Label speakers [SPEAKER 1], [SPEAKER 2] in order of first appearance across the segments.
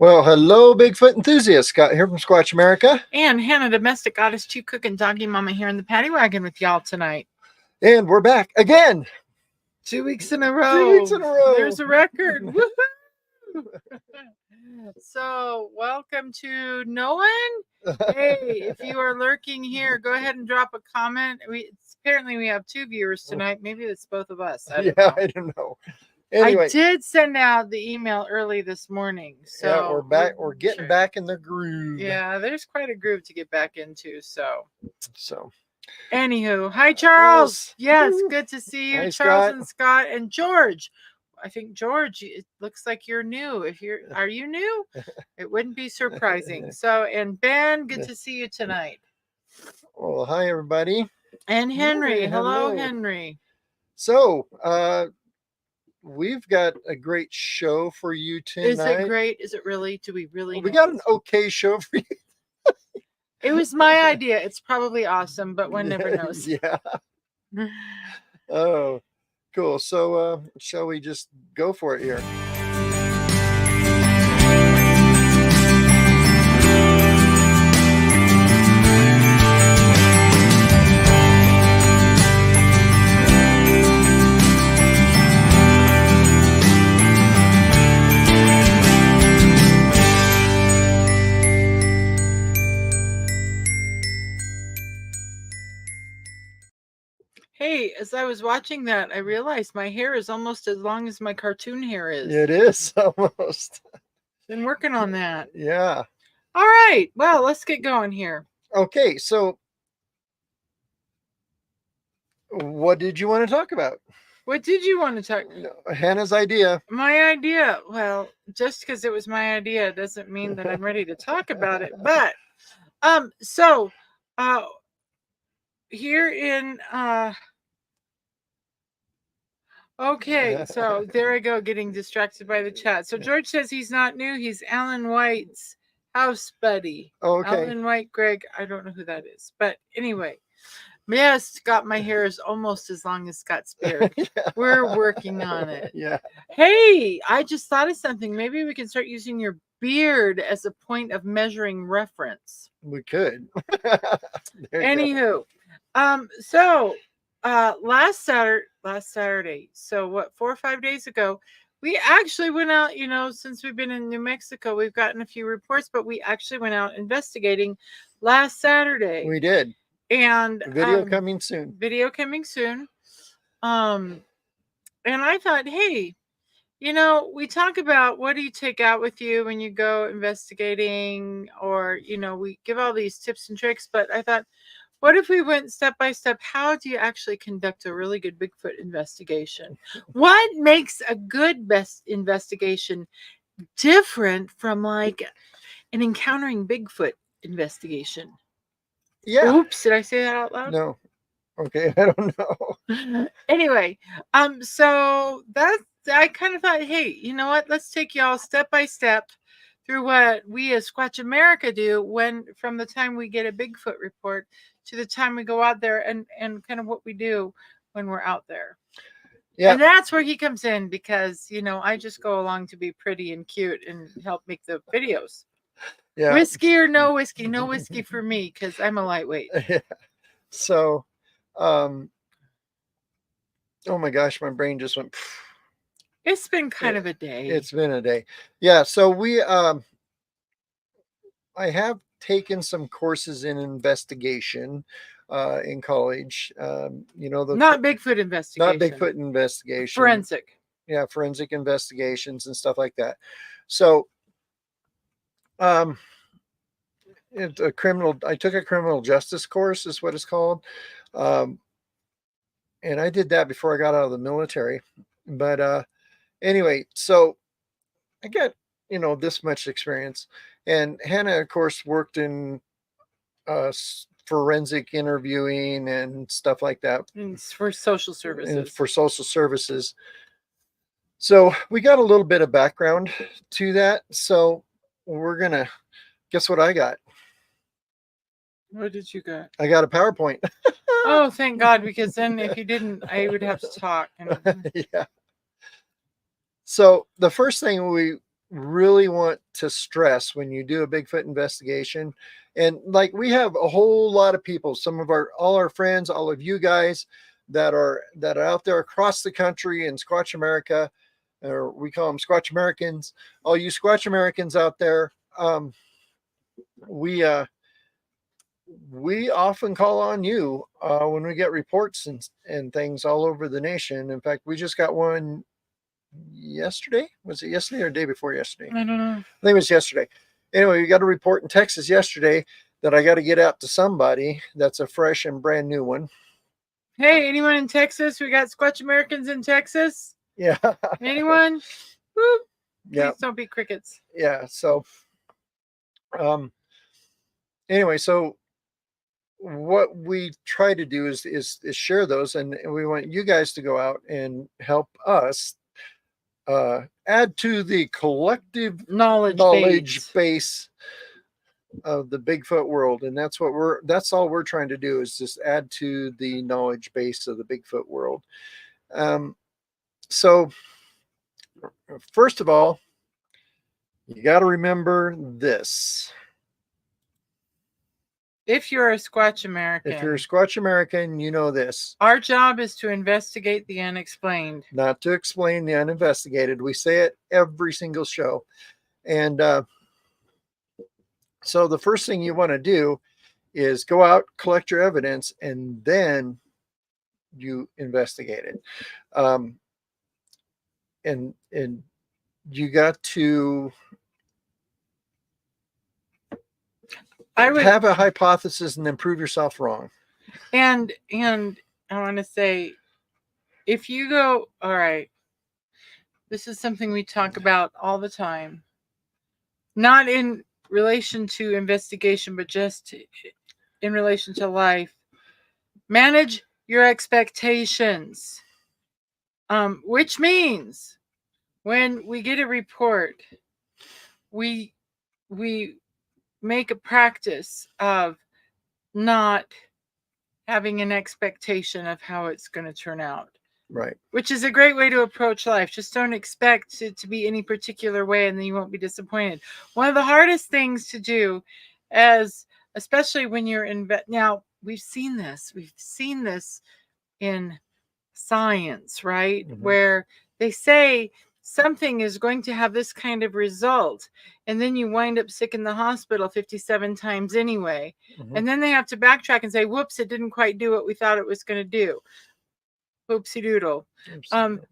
[SPEAKER 1] Well, hello, Bigfoot enthusiasts. Scott here from Squatch America.
[SPEAKER 2] And Hannah, domestic goddess, chief cook, and doggy mama here in the paddy wagon with y'all tonight.
[SPEAKER 1] And we're back again.
[SPEAKER 2] 2 weeks in a row.
[SPEAKER 1] 2 weeks in a row.
[SPEAKER 2] There's a record. Woohoo! So, welcome to no one. Hey, if you are lurking here, go ahead and drop a comment. Apparently we have 2 viewers tonight. Maybe it's both of us. I
[SPEAKER 1] don't know. Anyway,
[SPEAKER 2] I did send out the email early this morning. So
[SPEAKER 1] yeah, we're back. We're getting back in the groove.
[SPEAKER 2] Yeah, there's quite a groove to get back into. So anywho, hi Charles. Yes, good to see you.
[SPEAKER 1] Hi,
[SPEAKER 2] Charles
[SPEAKER 1] Scott.
[SPEAKER 2] and Scott and George. I think George, it looks like you're new. Are you new? It wouldn't be surprising. So, and Ben, good to see you tonight.
[SPEAKER 1] Well, hi everybody.
[SPEAKER 2] And Henry.
[SPEAKER 1] Hey,
[SPEAKER 2] hello Henry.
[SPEAKER 1] So, we've got a great show for you tonight.
[SPEAKER 2] Is it great? Is it really? Do we really?
[SPEAKER 1] We got an okay show for you.
[SPEAKER 2] It was my idea. It's probably awesome, but one never knows.
[SPEAKER 1] Yeah. Oh, cool. So, shall we just go for it here?
[SPEAKER 2] Hey, as I was watching that, I realized my hair is almost as long as my cartoon hair is.
[SPEAKER 1] It is almost.
[SPEAKER 2] Been working on that.
[SPEAKER 1] Yeah.
[SPEAKER 2] All right. Well, let's get going here.
[SPEAKER 1] Okay. So, what did you want to talk about?
[SPEAKER 2] What did you want to talk
[SPEAKER 1] about? Hannah's idea.
[SPEAKER 2] My idea. Well, just because it was my idea doesn't mean that I'm ready to talk about it. But, here in okay, so there I go, getting distracted by the chat. So George says he's not new. He's Alan White's house buddy.
[SPEAKER 1] Okay.
[SPEAKER 2] Alan White, Greg, I don't know who that is. But anyway, yes, Scott, my hair is almost as long as Scott's beard. Yeah. We're working on it.
[SPEAKER 1] Yeah.
[SPEAKER 2] Hey, I just thought of something. Maybe we can start using your beard as a point of measuring reference.
[SPEAKER 1] We could.
[SPEAKER 2] Anywho, so last Saturday, so what, 4 or 5 days ago, we actually went out, since we've been in New Mexico, we've gotten a few reports, but we actually went out investigating last Saturday.
[SPEAKER 1] We did.
[SPEAKER 2] And
[SPEAKER 1] video coming soon.
[SPEAKER 2] And I thought, hey, we talk about what do you take out with you when you go investigating, or, we give all these tips and tricks, but I thought, what if we went step by step? How do you actually conduct a really good Bigfoot investigation? What makes a good investigation different from like an encountering Bigfoot investigation?
[SPEAKER 1] Yeah.
[SPEAKER 2] Oops, did I say that out loud?
[SPEAKER 1] No. Okay, I don't know.
[SPEAKER 2] Anyway, so I kind of thought, hey, you know what? Let's take y'all step by step through what we as Squatch America do from the time we get a Bigfoot report to the time we go out there and kind of what we do when we're out there. Yeah. And that's where he comes in because, I just go along to be pretty and cute and help make the videos. Yeah. Whiskey or no whiskey? No whiskey for me because I'm a lightweight.
[SPEAKER 1] Yeah. So, oh my gosh, my brain just went.
[SPEAKER 2] It's been kind of a day.
[SPEAKER 1] It's been a day. Yeah. So I have taken some courses in investigation in college.
[SPEAKER 2] Not Bigfoot investigation.
[SPEAKER 1] Not Bigfoot investigation.
[SPEAKER 2] Forensic.
[SPEAKER 1] Yeah, forensic investigations and stuff like that. So, I took a criminal justice course, is what it's called. And I did that before I got out of the military. But anyway, so I got, this much experience. And Hannah, of course, worked in forensic interviewing and stuff like that.
[SPEAKER 2] For social services.
[SPEAKER 1] So we got a little bit of background to that. So we're going to, guess what I got?
[SPEAKER 2] What did you get?
[SPEAKER 1] I got a PowerPoint.
[SPEAKER 2] Oh, thank God, because then if you didn't, I would have to talk.
[SPEAKER 1] Yeah. So the first thing really want to stress when you do a Bigfoot investigation, and like we have a whole lot of people, all our friends, all of you guys that are out there across the country in Squatch America, or we call them Squatch Americans. All you Squatch Americans out there, we often call on you when we get reports and things all over the nation. In fact, we just got one yesterday. Was it yesterday or the day before yesterday?
[SPEAKER 2] I don't know.
[SPEAKER 1] I think it was yesterday. Anyway, we got a report in Texas yesterday that I got to get out to somebody. That's a fresh and brand new one.
[SPEAKER 2] Hey, anyone in Texas? We got Squatch Americans in Texas.
[SPEAKER 1] Yeah.
[SPEAKER 2] Anyone? Woo.
[SPEAKER 1] Yeah.
[SPEAKER 2] Please don't be crickets.
[SPEAKER 1] Yeah. So, anyway, so what we try to do is share those, and we want you guys to go out and help us add to the collective knowledge base of the Bigfoot world. And that's all we're trying to do, is just add to the knowledge base of the Bigfoot world. So first of all, you got to remember this.
[SPEAKER 2] If you're a Squatch American,
[SPEAKER 1] you know this.
[SPEAKER 2] Our job is to investigate the unexplained,
[SPEAKER 1] not to explain the uninvestigated. We say it every single show. And so the first thing you want to do is go out, collect your evidence, and then you investigate it. And you got to have a hypothesis and then prove yourself wrong.
[SPEAKER 2] And I want to say, if you go, all right, this is something we talk about all the time, not in relation to investigation, but just in relation to life. Manage your expectations, which means when we get a report, we make a practice of not having an expectation of how it's going to turn out.
[SPEAKER 1] Right.
[SPEAKER 2] Which is a great way to approach life. Just don't expect it to be any particular way, and then you won't be disappointed. One of the hardest things to do, especially when you're now we've seen this in science, right?
[SPEAKER 1] Mm-hmm.
[SPEAKER 2] Where they say something is going to have this kind of result, and then you wind up sick in the hospital 57 times anyway.
[SPEAKER 1] Mm-hmm.
[SPEAKER 2] And then they have to backtrack and say, whoops, it didn't quite do what we thought it was going to do. Oopsie doodle.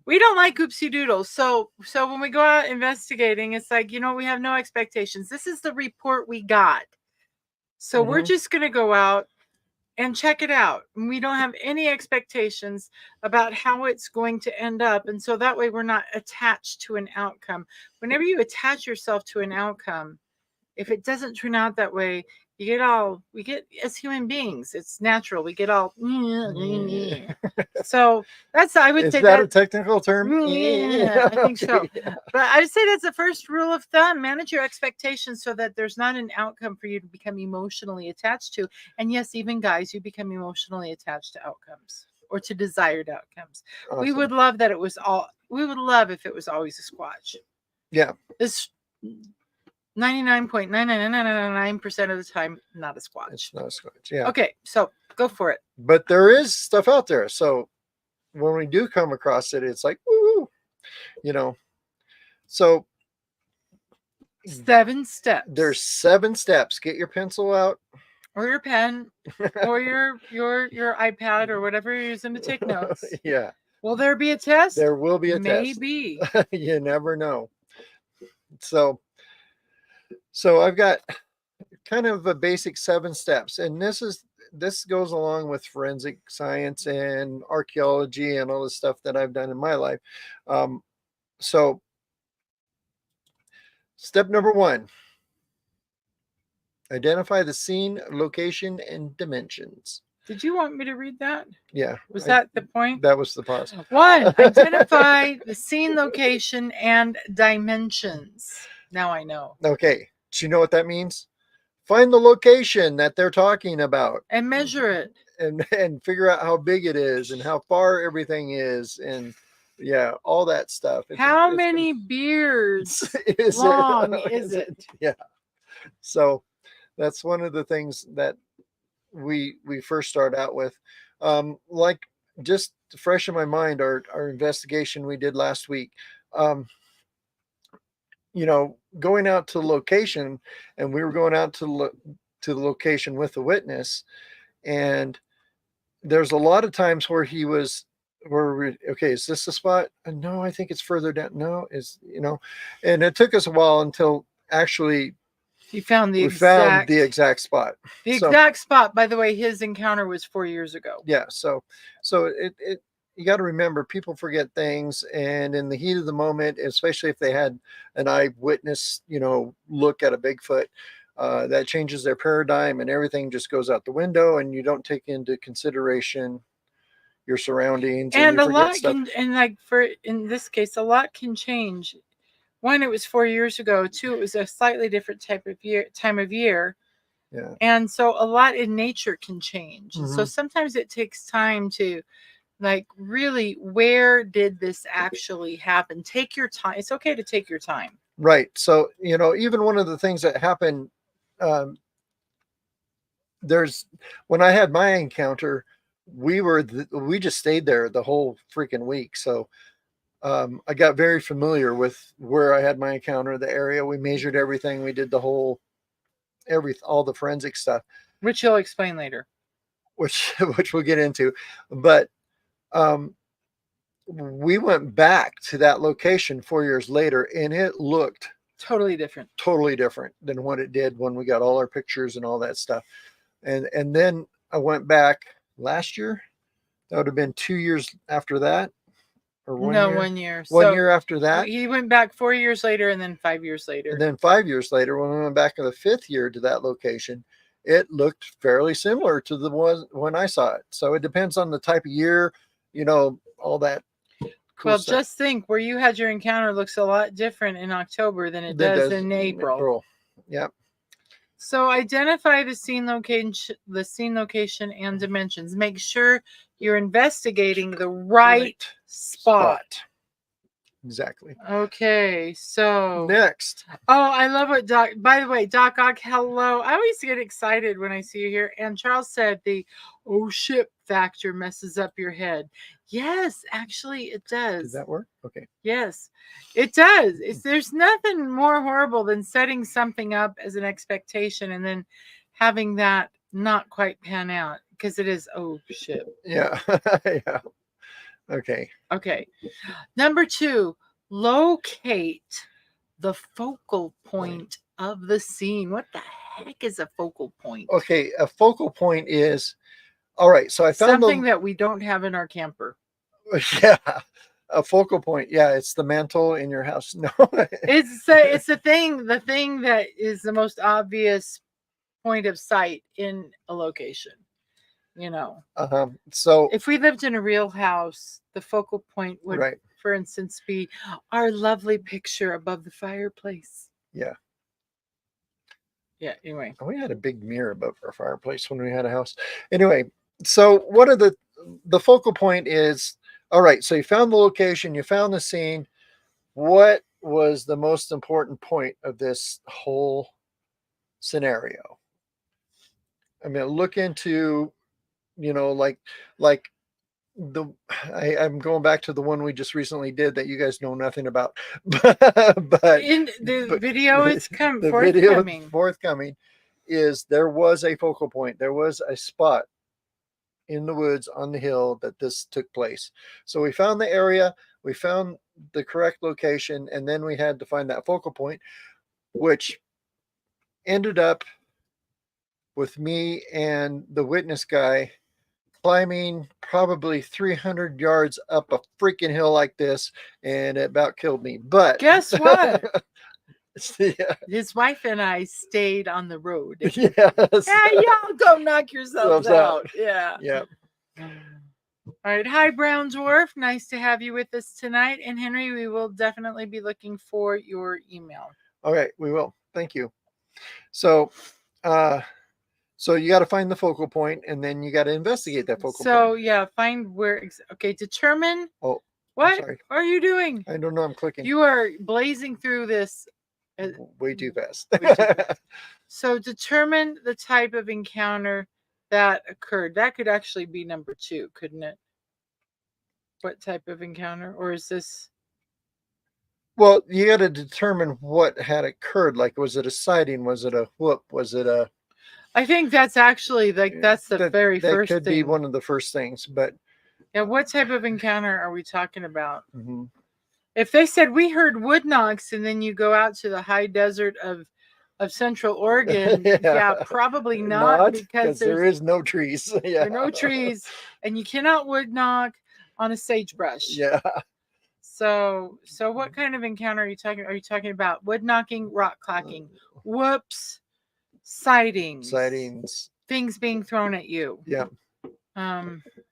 [SPEAKER 2] We don't like oopsie doodle. So when we go out investigating, it's like, we have no expectations. This is the report we got. So we're just going to go out and check it out. And we don't have any expectations about how it's going to end up. And so that way we're not attached to an outcome. Whenever you attach yourself to an outcome, if it doesn't turn out that way, we get as human beings, it's natural. We get all, so I would say
[SPEAKER 1] that a technical term?
[SPEAKER 2] Yeah, I think so. But I would say that's the first rule of thumb. Manage your expectations so that there's not an outcome for you to become emotionally attached to. And yes, even guys, you become emotionally attached to outcomes or to desired outcomes. Awesome. We would love if it was always a Squatch.
[SPEAKER 1] Yeah.
[SPEAKER 2] It's 99.99999% of the time not a Squatch.
[SPEAKER 1] It's not a Squatch. Yeah.
[SPEAKER 2] Okay, so go for it.
[SPEAKER 1] But there is stuff out there. So when we do come across it, it's like, woo, So
[SPEAKER 2] 7 steps.
[SPEAKER 1] There's 7 steps. Get your pencil out.
[SPEAKER 2] Or your pen, or your iPad, or whatever you're using to take notes.
[SPEAKER 1] Yeah.
[SPEAKER 2] Will there be a test?
[SPEAKER 1] There will be a test.
[SPEAKER 2] Maybe.
[SPEAKER 1] You never know. So I've got kind of a basic 7 steps, and this goes along with forensic science and archaeology and all the stuff that I've done in my life. So step number 1, identify the scene, location, and dimensions.
[SPEAKER 2] Did you want me to read that?
[SPEAKER 1] Yeah.
[SPEAKER 2] Was that the point?
[SPEAKER 1] That was the pause.
[SPEAKER 2] 1, identify the scene, location, and dimensions. Now I know.
[SPEAKER 1] Okay. Do you know what that means? Find the location that they're talking about.
[SPEAKER 2] And measure it.
[SPEAKER 1] And figure out how big it is and how far everything is. And, Yeah, all that stuff.
[SPEAKER 2] How
[SPEAKER 1] It's been,
[SPEAKER 2] many beards
[SPEAKER 1] is
[SPEAKER 2] long
[SPEAKER 1] it?
[SPEAKER 2] is it?
[SPEAKER 1] Yeah. So that's one of the things that we first start out with. Like, just fresh in my mind, our investigation we did last week. Um, going out to the location, and we were going out to the location with the witness, and there's a lot of times where he was where we, okay, is this the spot? No, I think it's further down. No, and it took us a while until actually
[SPEAKER 2] You found
[SPEAKER 1] we found the exact spot.
[SPEAKER 2] the
[SPEAKER 1] So
[SPEAKER 2] exact spot. By the way, his encounter was 4 years ago.
[SPEAKER 1] yeah, so it you got to remember, people forget things, and in the heat of the moment, especially if they had an eyewitness, look at a Bigfoot, that changes their paradigm, and everything just goes out the window, and you don't take into consideration your surroundings, and
[SPEAKER 2] And
[SPEAKER 1] you
[SPEAKER 2] a
[SPEAKER 1] forget
[SPEAKER 2] lot
[SPEAKER 1] stuff.
[SPEAKER 2] can, and like for in this case, a lot can change. One, it was 4 years ago. Two, it was a slightly different time of year.
[SPEAKER 1] Yeah.
[SPEAKER 2] And so a lot in nature can change. And so
[SPEAKER 1] Hmm.
[SPEAKER 2] sometimes it takes time to, like, really, where did this actually happen? Take your time. It's okay to take your time.
[SPEAKER 1] Right. So, even one of the things that happened, um, there's when I had my encounter, we just stayed there the whole freaking week. So I got very familiar with where I had my encounter, the area. We measured everything. We did all the forensic stuff,
[SPEAKER 2] Which you'll explain later.
[SPEAKER 1] which which we'll get into. But um, we went back to that location 4 years later, and it looked
[SPEAKER 2] Totally different.
[SPEAKER 1] totally different than what it did when we got all our pictures and all that stuff. And then I went back last year. That would have been 2 years after that, or one
[SPEAKER 2] No,
[SPEAKER 1] year.
[SPEAKER 2] 1 year.
[SPEAKER 1] 1 year after that.
[SPEAKER 2] He went back 4 years later, and then 5 years later.
[SPEAKER 1] And then 5 years later, when we went back in the fifth year to that location, it looked fairly similar to the one when I saw it. So it depends on the type of year, all that cool
[SPEAKER 2] Well,
[SPEAKER 1] stuff.
[SPEAKER 2] just think, where you had your encounter looks a lot different in October than it does in April.
[SPEAKER 1] Yep.
[SPEAKER 2] So identify the scene location and dimensions. Make sure you're investigating the right spot.
[SPEAKER 1] Exactly.
[SPEAKER 2] Okay, so
[SPEAKER 1] Next.
[SPEAKER 2] Oh, I love what Doc. By the way, Doc Ock, hello. I always get excited when I see you here. And Charles said the "oh shit" factor messes up your head. Yes, actually, it does.
[SPEAKER 1] Did that work? Okay.
[SPEAKER 2] Yes, it does. There's nothing more horrible than setting something up as an expectation and then having that not quite pan out, because it is, oh shit.
[SPEAKER 1] Yeah. Yeah. Okay.
[SPEAKER 2] Okay. Number 2, locate the focal point of the scene. What the heck is a focal point?
[SPEAKER 1] Okay. A focal point is, all right. So I found
[SPEAKER 2] something that we don't have in our camper.
[SPEAKER 1] Yeah. A focal point. Yeah. It's the mantle in your house. No.
[SPEAKER 2] It's the thing that is the most obvious point of sight in a location.
[SPEAKER 1] So
[SPEAKER 2] if we lived in a real house, the focal point would,
[SPEAKER 1] right.
[SPEAKER 2] for instance, be our lovely picture above the fireplace.
[SPEAKER 1] Yeah.
[SPEAKER 2] Yeah. Anyway,
[SPEAKER 1] we had a big mirror above our fireplace when we had a house. Anyway, so what are the focal point is, all right, so you found the location, you found the scene. What was the most important point of this whole scenario? I mean, look into, like I'm going back to the one we just recently did that you guys know nothing about, but
[SPEAKER 2] in the video is
[SPEAKER 1] forthcoming is there was a focal point. There was a spot in the woods on the hill that this took place. So we found the area, we found the correct location, and then we had to find that focal point, which ended up with me and the witness guy climbing probably 300 yards up a freaking hill like this, and it about killed me. But
[SPEAKER 2] guess what?
[SPEAKER 1] Yeah.
[SPEAKER 2] His wife and I stayed on the road.
[SPEAKER 1] Yes.
[SPEAKER 2] Yeah, y'all go knock yourselves out. Yeah.
[SPEAKER 1] Yeah.
[SPEAKER 2] All right. Hi, Brown Dwarf. Nice to have you with us tonight. And Henry, we will definitely be looking for your email.
[SPEAKER 1] All right, we will. Thank you. So you got to find the focal point, and then you got to investigate that focal point.
[SPEAKER 2] So yeah, find where. Okay, determine.
[SPEAKER 1] Oh,
[SPEAKER 2] What
[SPEAKER 1] sorry.
[SPEAKER 2] are you doing?
[SPEAKER 1] I don't know. I'm clicking
[SPEAKER 2] You are blazing through this.
[SPEAKER 1] way too fast.
[SPEAKER 2] Way too fast. So determine the type of encounter that occurred. That could actually be number 2, couldn't it? What type of encounter? Or is this?
[SPEAKER 1] Well, you got to determine what had occurred. Like, was it a sighting? Was it a whoop? Was it a?
[SPEAKER 2] I think that's actually like that's the very
[SPEAKER 1] that
[SPEAKER 2] first
[SPEAKER 1] could
[SPEAKER 2] thing.
[SPEAKER 1] be one of the first things. But
[SPEAKER 2] yeah, what type of encounter are we talking about?
[SPEAKER 1] mhm.
[SPEAKER 2] If they said we heard wood knocks and then you go out to the high desert of Central Oregon, yeah, probably not because
[SPEAKER 1] there is no trees. Yeah,
[SPEAKER 2] there are no trees and you cannot wood knock on a sagebrush.
[SPEAKER 1] yeah.
[SPEAKER 2] So what kind of encounter are you talking? Are you talking about wood knocking, rock clacking, whoops, sightings, things being thrown at you?
[SPEAKER 1] Yeah.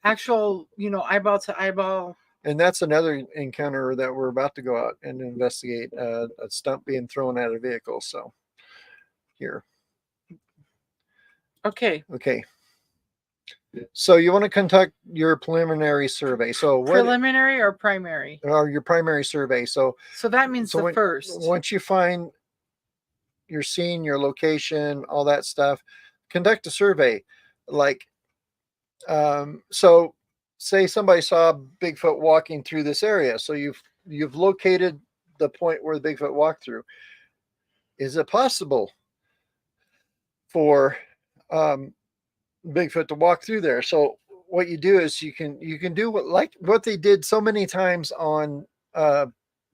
[SPEAKER 2] Actual, eyeball to eyeball.
[SPEAKER 1] And that's another encounter that we're about to go out and investigate. A stump being thrown at a vehicle. So here.
[SPEAKER 2] Okay.
[SPEAKER 1] Okay. So you want to conduct your preliminary survey. So what
[SPEAKER 2] preliminary or primary?
[SPEAKER 1] Or your primary survey. So
[SPEAKER 2] that means the first.
[SPEAKER 1] Once you find your scene, your location, all that stuff, conduct a survey. Like, so say somebody saw Bigfoot walking through this area. So you've located the point where the Bigfoot walked through. Is it possible for Bigfoot to walk through there? So what you do is you can do what they did so many times on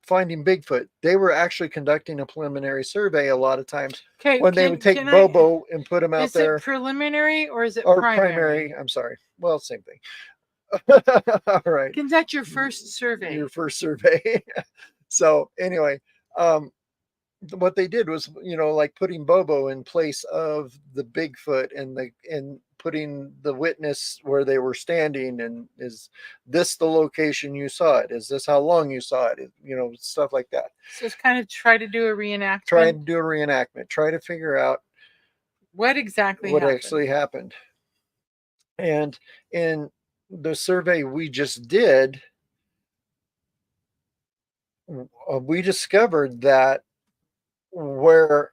[SPEAKER 1] finding Bigfoot. They were actually conducting a preliminary survey a lot of times when they would take Bobo and put him out there.
[SPEAKER 2] Is it preliminary or is it
[SPEAKER 1] primary? I'm sorry. Well, same thing. All right.
[SPEAKER 2] Conduct your first survey.
[SPEAKER 1] Your first survey. So anyway, what they did was, like putting Bobo in place of the Bigfoot and putting the witness where they were standing. And is this the location you saw it? Is this how long you saw it? Stuff like that.
[SPEAKER 2] So it's kind of try to do a reenactment.
[SPEAKER 1] Try to figure out
[SPEAKER 2] what
[SPEAKER 1] actually happened. And in the survey we just did, we discovered that where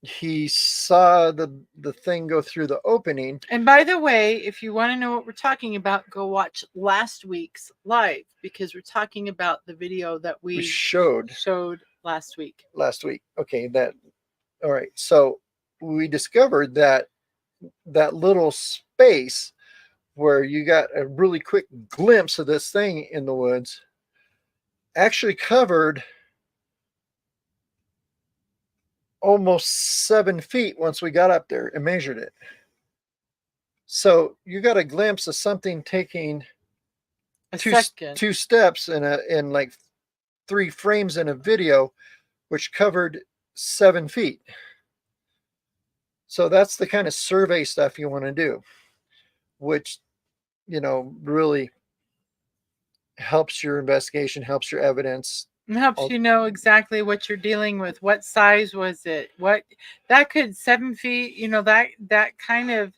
[SPEAKER 1] he saw the thing go through the opening.
[SPEAKER 2] And by the way, if you want to know what we're talking about, go watch last week's live, because we're talking about the video that we showed last week.
[SPEAKER 1] Okay, all right. So we discovered that little space where you got a really quick glimpse of this thing in the woods actually covered almost 7 feet once we got up there and measured it. So you got a glimpse of something taking two steps in like 3 frames in a video, which covered 7 feet. So that's the kind of survey stuff you want to do, which, really helps your investigation, helps your evidence.
[SPEAKER 2] It helps you know exactly what you're dealing with. What size was it? What that could 7 feet, that kind of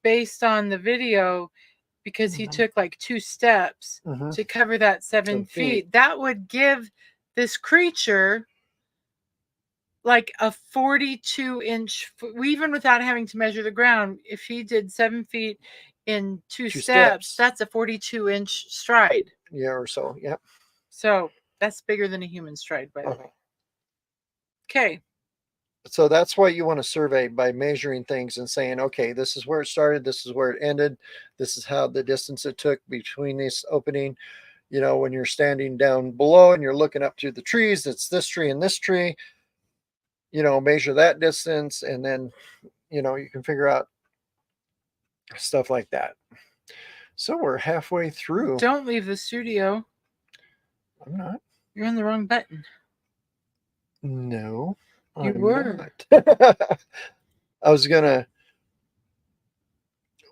[SPEAKER 2] based on the video, because he took like 2 steps to cover that 7 feet. That would give this creature like a 42-inch, even without having to measure the ground. If he did 7 feet in 2 steps, that's a 42-inch stride.
[SPEAKER 1] Yeah, or so. Yeah.
[SPEAKER 2] So that's bigger than a human stride, by the way. Okay.
[SPEAKER 1] So that's why you want to survey, by measuring things and saying, okay, this is where it started. This is where it ended. This is how the distance it took between this opening. When you're standing down below and you're looking up through the trees, it's this tree and this tree. Measure that distance, and then, you can figure out stuff like that. So we're halfway through.
[SPEAKER 2] Don't leave the studio.
[SPEAKER 1] I'm not.
[SPEAKER 2] You're on the wrong button.
[SPEAKER 1] No,
[SPEAKER 2] you were.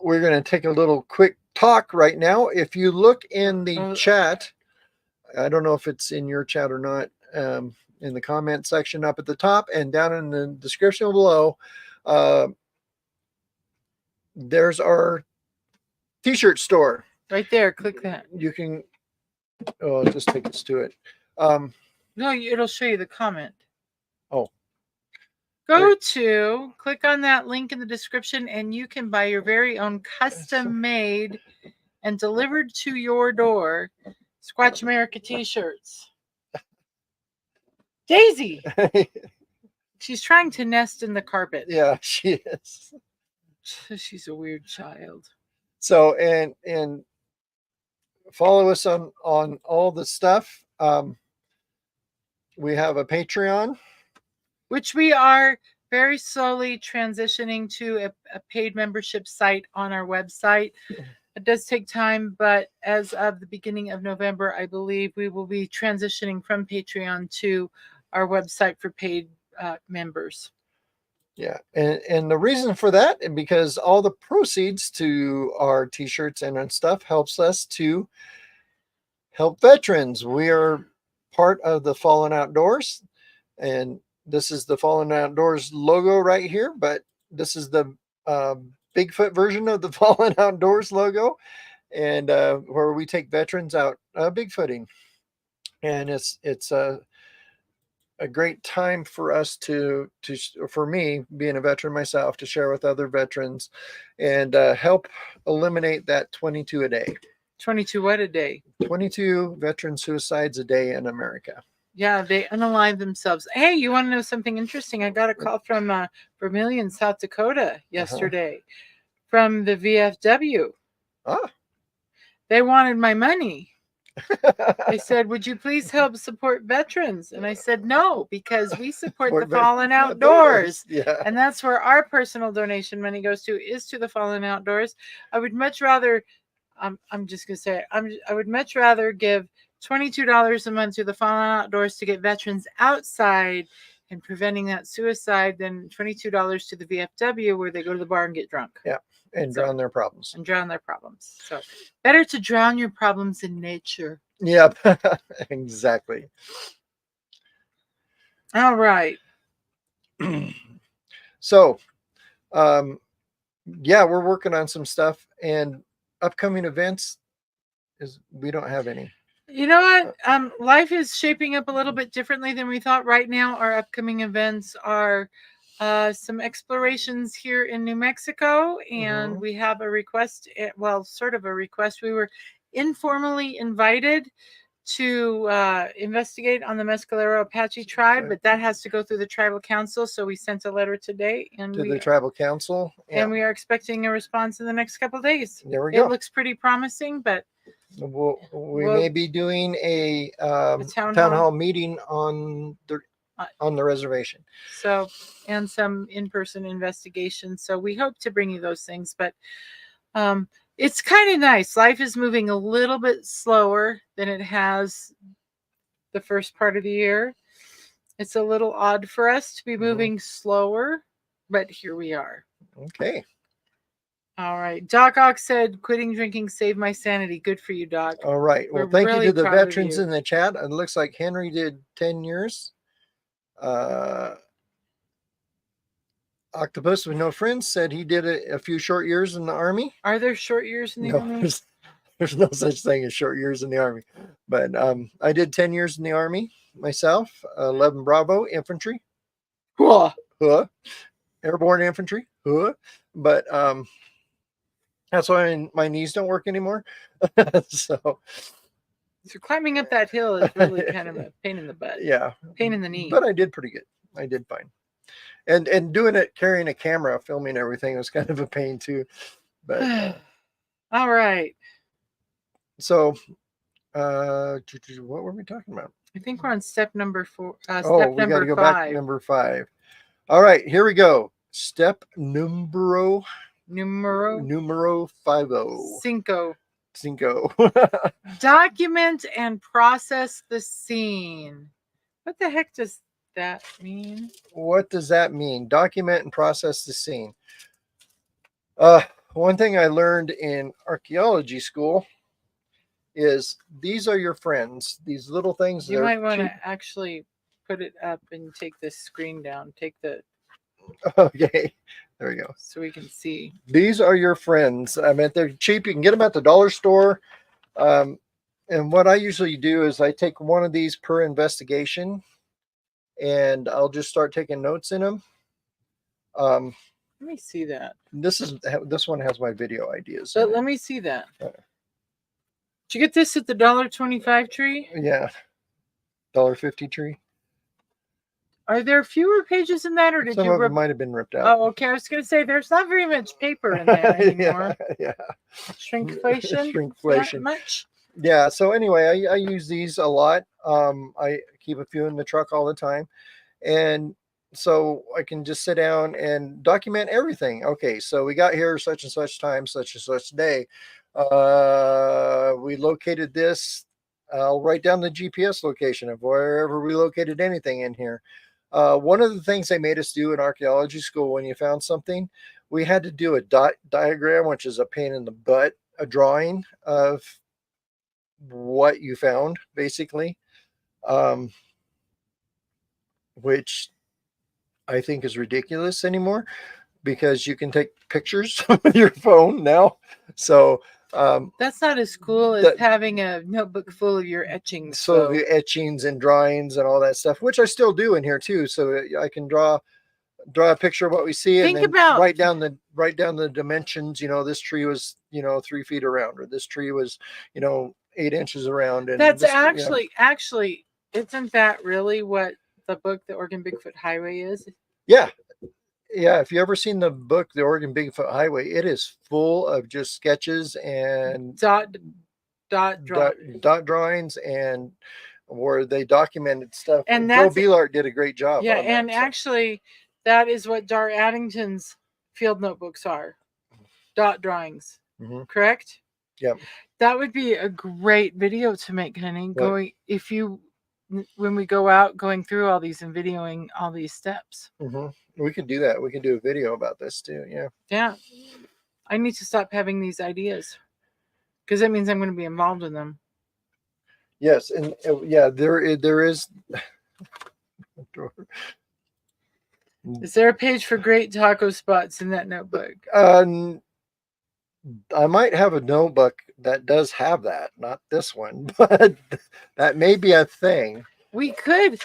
[SPEAKER 1] We're gonna take a little quick talk right now. If you look in the chat, I don't know if it's in your chat or not, in the comment section up at the top and down in the description below, there's our t-shirt store
[SPEAKER 2] right there. Click that.
[SPEAKER 1] You can Oh, just take us to it.
[SPEAKER 2] No, it'll show you the comment.
[SPEAKER 1] Oh,
[SPEAKER 2] Go to, click on that link in the description, and you can buy your very own custom-made and delivered to your door Squatch America t-shirts. Daisy, she's trying to nest in the carpet.
[SPEAKER 1] yeah, she is.
[SPEAKER 2] She's a weird child.
[SPEAKER 1] So and follow us on all the stuff. We have a Patreon,
[SPEAKER 2] which we are very slowly transitioning to a paid membership site on our website. It does take time, but as of the beginning of November, I believe we will be transitioning from Patreon to our website for paid members.
[SPEAKER 1] Yeah, and the reason for that is because all the proceeds to our t-shirts and stuff helps us to help veterans. We are part of the Fallen Outdoors, and this is the Fallen Outdoors logo right here, but this is the Bigfoot version of the Fallen Outdoors logo, and where we take veterans out bigfooting, and it's a great time for us for me being a veteran myself to share with other veterans and help eliminate that 22 a day.
[SPEAKER 2] 22 what a day?
[SPEAKER 1] 22 veteran suicides a day in America.
[SPEAKER 2] Yeah, they unalive themselves. Hey, you want to know something interesting? I got a call from Vermilion, South Dakota yesterday from the VFW.
[SPEAKER 1] Ah.
[SPEAKER 2] They wanted my money. They said, would you please help support veterans? And I said, no, because we support the Fallen Outdoors.
[SPEAKER 1] Yeah.
[SPEAKER 2] And that's where our personal donation money goes to, is to the Fallen Outdoors. I would much rather, I'm just going to say, I would much rather give $22 a month to the Fallen Outdoors to get veterans outside and preventing that suicide than $22 to the VFW where they go to the bar and get drunk.
[SPEAKER 1] Yeah. And drown their problems.
[SPEAKER 2] And drown their problems. So better to drown your problems in nature.
[SPEAKER 1] Yep. Exactly.
[SPEAKER 2] All right.
[SPEAKER 1] So, yeah, we're working on some stuff, and upcoming events is we don't have any.
[SPEAKER 2] You know what? Life is shaping up a little bit differently than we thought. Right now, our upcoming events are some explorations here in New Mexico, and we have a request, well, sort of a request. We were informally invited to investigate on the Mescalero Apache tribe, but that has to go through the tribal council. So we sent a letter today, and
[SPEAKER 1] to the tribal council,
[SPEAKER 2] and we are expecting a response in the next couple of days.
[SPEAKER 1] There we go.
[SPEAKER 2] It looks pretty promising, but
[SPEAKER 1] we may be doing a town hall meeting on the reservation.
[SPEAKER 2] So, and some in-person investigations. So we hope to bring you those things, but it's kind of nice. Life is moving a little bit slower than it has the first part of the year. It's a little odd for us to be moving slower, but here we are.
[SPEAKER 1] Okay.
[SPEAKER 2] All right. Doc Ock said, quitting drinking saved my sanity. Good for you, Doc.
[SPEAKER 1] All right. Well, thank you to the veterans in the chat. It looks like Henry did 10 years. Octopus with No Friends said he did a few short years in the Army.
[SPEAKER 2] Are there short years in the Army?
[SPEAKER 1] There's no such thing as short years in the Army. But I did 10 years in the Army myself. 11 Bravo Infantry.
[SPEAKER 2] Huh.
[SPEAKER 1] Huh. Airborne Infantry. Huh. But that's why my knees don't work anymore. So
[SPEAKER 2] climbing up that hill is really kind of a pain in the butt.
[SPEAKER 1] Yeah.
[SPEAKER 2] Pain in the knee.
[SPEAKER 1] But I did pretty good. I did fine. And doing it, carrying a camera, filming everything was kind of a pain too. But
[SPEAKER 2] all right.
[SPEAKER 1] So what were we talking about?
[SPEAKER 2] I think we're on step number 4.
[SPEAKER 1] We got to go back to number 5. All right, here we go. Step numero 50. Cinco.
[SPEAKER 2] Document and process the scene. What the heck does that mean?
[SPEAKER 1] What does that mean? Document and process the scene. One thing I learned in archaeology school is these are your friends. These little things.
[SPEAKER 2] You might want to actually put it up and take this screen down. Take the.
[SPEAKER 1] Okay, there we go.
[SPEAKER 2] So we can see.
[SPEAKER 1] These are your friends. I mean, they're cheap. You can get them at the dollar store. And what I usually do is I take one of these per investigation, and I'll just start taking notes in them.
[SPEAKER 2] Let me see that.
[SPEAKER 1] This one has my video ideas.
[SPEAKER 2] But let me see that. Did you get this at the $1.25 tree?
[SPEAKER 1] Yeah, $1.50 tree.
[SPEAKER 2] Are there fewer pages in that, or did
[SPEAKER 1] Some
[SPEAKER 2] you
[SPEAKER 1] of them might have been ripped out.
[SPEAKER 2] Oh, okay. I was going to say there's not very much paper in that anymore.
[SPEAKER 1] Yeah.
[SPEAKER 2] Shrinkflation.
[SPEAKER 1] Shrinkflation.
[SPEAKER 2] Not much.
[SPEAKER 1] Yeah. So anyway, I use these a lot. I keep a few in the truck all the time, and so I can just sit down and document everything. Okay, so we got here such and such time, such and such day. We located this. I'll write down the GPS location of wherever we located anything in here. One of the things they made us do in archaeology school when you found something, we had to do a dot diagram, which is a pain in the butt, a drawing of what you found, basically, which I think is ridiculous anymore because you can take pictures with your phone now. So
[SPEAKER 2] that's not as cool as having a notebook full of your etchings.
[SPEAKER 1] So the etchings and drawings and all that stuff, which I still do in here too. So I can draw a picture of what we see and then write down the dimensions. You know, this tree was 3 feet around, or this tree was 8 inches around. And
[SPEAKER 2] that's actually isn't that really what the book The Oregon Bigfoot Highway is?
[SPEAKER 1] Yeah. If you ever seen the book The Oregon Bigfoot Highway, it is full of just sketches and dot drawings, and where they documented stuff. And Joe Beelart did a great job.
[SPEAKER 2] Yeah, and actually, that is what Dar Addington's field notebooks are, dot drawings. Correct?
[SPEAKER 1] Yep.
[SPEAKER 2] That would be a great video to make, honey. When we go out, going through all these and videoing all these steps.
[SPEAKER 1] We could do that. We could do a video about this too. Yeah.
[SPEAKER 2] Yeah. I need to stop having these ideas because that means I'm going to be involved in them.
[SPEAKER 1] Yes, and there is.
[SPEAKER 2] Is there a page for great taco spots in that notebook?
[SPEAKER 1] I might have a notebook that does have that, not this one, but that may be a thing.
[SPEAKER 2] We could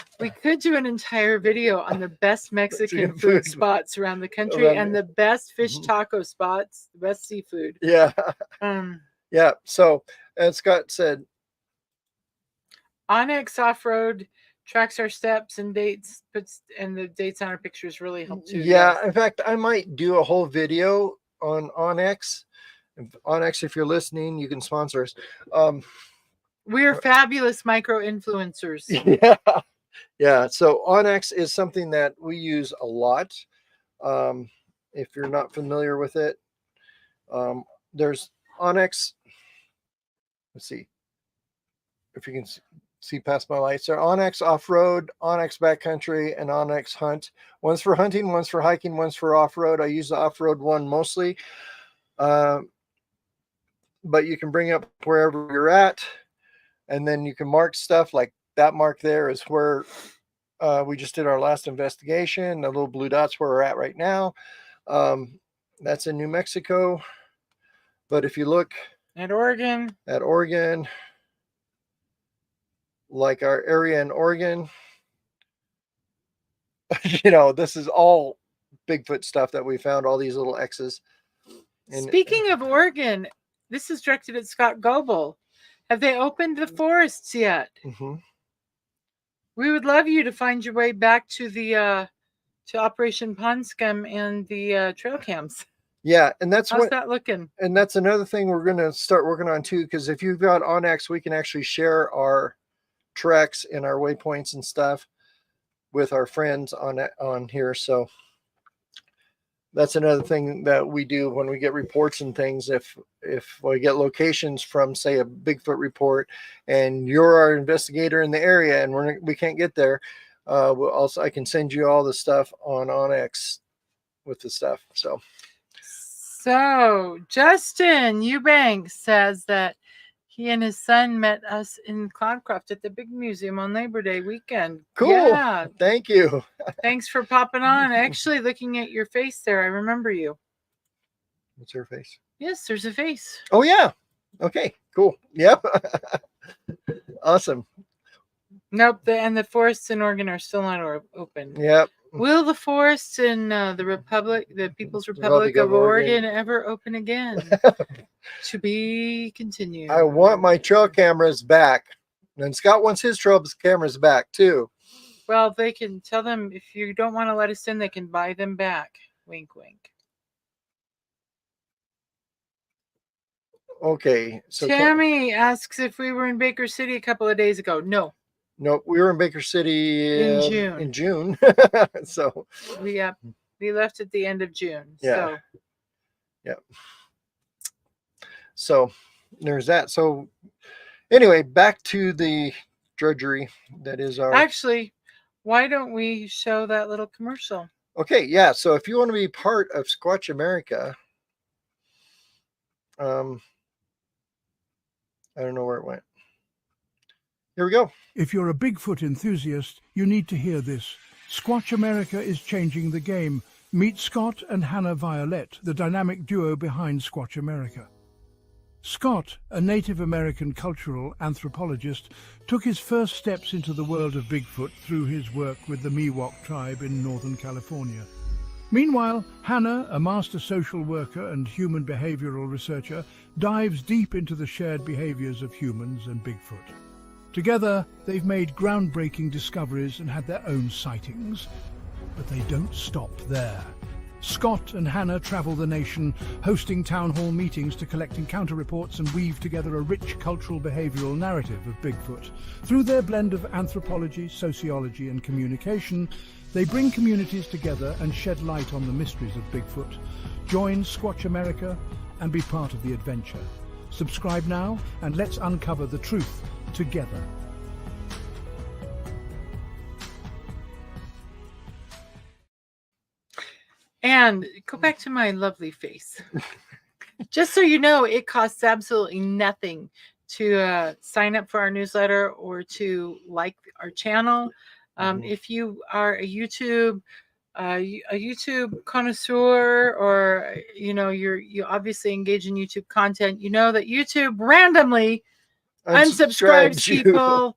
[SPEAKER 2] do an entire video on the best Mexican food spots around the country and the best fish taco spots, the best seafood.
[SPEAKER 1] Yeah. Yeah. So, as Scott said,
[SPEAKER 2] Onyx Off-Road tracks our steps and dates, and the dates on our pictures really help too.
[SPEAKER 1] Yeah. Yes. In fact, I might do a whole video on Onyx. Onyx, if you're listening, you can sponsor us.
[SPEAKER 2] We're fabulous micro influencers.
[SPEAKER 1] Yeah. Yeah. So Onyx is something that we use a lot. If you're not familiar with it, there's Onyx. Let's see if you can see past my lights. There are Onyx Off-Road, Onyx Backcountry, and Onyx Hunt. One's for hunting, one's for hiking, one's for off-road. I use the off-road one mostly. But you can bring up wherever you're at, and then you can mark stuff like that. Mark there is where we just did our last investigation. The little blue dots where we're at right now. That's in New Mexico. But if you look
[SPEAKER 2] at Oregon,
[SPEAKER 1] like our area in Oregon, this is all Bigfoot stuff that we found, all these little X's.
[SPEAKER 2] And speaking of Oregon, this is directed at Scott Goebel. Have they opened the forests yet? We would love you to find your way back to the to Operation Pond Scum and the trail cams.
[SPEAKER 1] Yeah, and that's
[SPEAKER 2] how's that looking?
[SPEAKER 1] And that's another thing we're going to start working on too, because if you've got Onyx, we can actually share our treks and our waypoints and stuff with our friends on here. So that's another thing that we do when we get reports and things. If we get locations from, say, a Bigfoot report, and you're our investigator in the area, and we can't get there, I can send you all the stuff on Onyx with the stuff.
[SPEAKER 2] So Justin Eubanks says that he and his son met us in Cloudcroft at the Big Museum on Labor Day weekend.
[SPEAKER 1] Cool. Yeah. Thank you.
[SPEAKER 2] Thanks for popping on. Actually, looking at your face there, I remember you.
[SPEAKER 1] What's her face?
[SPEAKER 2] Yes, there's a face.
[SPEAKER 1] Oh, yeah. Okay, cool. Yep. Awesome.
[SPEAKER 2] Nope. And the forests in Oregon are still not open.
[SPEAKER 1] Yep.
[SPEAKER 2] Will the forests in the People's Republic of Oregon ever open again? To be continued.
[SPEAKER 1] I want my trail cameras back. And Scott wants his trail cameras back too.
[SPEAKER 2] Well, they can tell them if you don't want to let us in, they can buy them back. Wink, wink.
[SPEAKER 1] Okay. So
[SPEAKER 2] Tammy asks if we were in Baker City a couple of days ago. No.
[SPEAKER 1] Nope, we were in Baker City
[SPEAKER 2] in June.
[SPEAKER 1] In June. So
[SPEAKER 2] we left at the end of June.
[SPEAKER 1] Yeah.
[SPEAKER 2] So.
[SPEAKER 1] Yeah. So there's that. So anyway, back to the drudgery that is our.
[SPEAKER 2] Actually, why don't we show that little commercial?
[SPEAKER 1] Okay, yeah. So if you want to be part of Squatch America, I don't know where it went. Here we go.
[SPEAKER 3] If you're a Bigfoot enthusiast, you need to hear this. Squatch America is changing the game. Meet Scott and Hannah Violette, the dynamic duo behind Squatch America. Scott, a Native American cultural anthropologist, took his first steps into the world of Bigfoot through his work with the Miwok tribe in Northern California. Meanwhile, Hannah, a master social worker and human behavioral researcher, dives deep into the shared behaviors of humans and Bigfoot. Together, they've made groundbreaking discoveries and had their own sightings. But they don't stop there. Scott and Hannah travel the nation, hosting town hall meetings to collect encounter reports and weave together a rich cultural behavioral narrative of Bigfoot. Through their blend of anthropology, sociology, and communication, they bring communities together and shed light on the mysteries of Bigfoot. Join Squatch America and be part of the adventure. Subscribe now and let's uncover the truth together.
[SPEAKER 2] And go back to my lovely face. Just so you know, it costs absolutely nothing to sign up for our newsletter or to like our channel. If you are a YouTube connoisseur, or you obviously engage in YouTube content, you know that YouTube randomly unsubscribes people.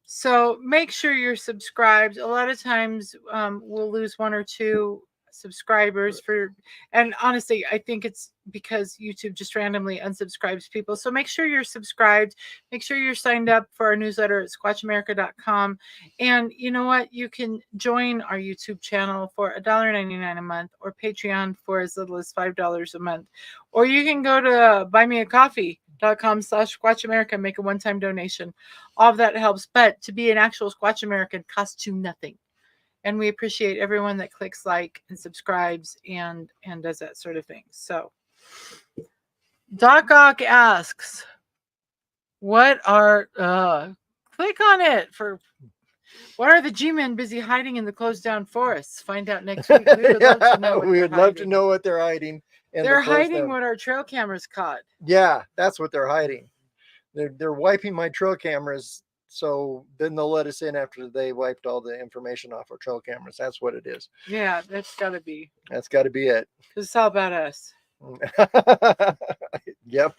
[SPEAKER 2] So make sure you're subscribed. A lot of times we'll lose one or two subscribers and honestly, I think it's because YouTube just randomly unsubscribes people. So make sure you're subscribed. Make sure you're signed up for our newsletter at squatchamerica.com. And you know what? You can join our YouTube channel for $1.99 a month, or Patreon for as little as $5 a month. Or you can go to buymeacoffee.com/Squatch America, make a one-time donation. All of that helps. But to be an actual Squatch American costs you nothing. And we appreciate everyone that clicks like and subscribes and does that sort of thing. So Doc Ock asks, what are click on it for what are the G-men busy hiding in the closed down forests? Find out next week. We would love to know.
[SPEAKER 1] We would love to know what they're hiding.
[SPEAKER 2] They're hiding what our trail cameras caught.
[SPEAKER 1] Yeah, that's what they're hiding. They're wiping my trail cameras. So then they'll let us in after they wiped all the information off our trail cameras. That's what it is.
[SPEAKER 2] Yeah, that's got to be.
[SPEAKER 1] That's got to be it.
[SPEAKER 2] It's all about us.
[SPEAKER 1] Yep.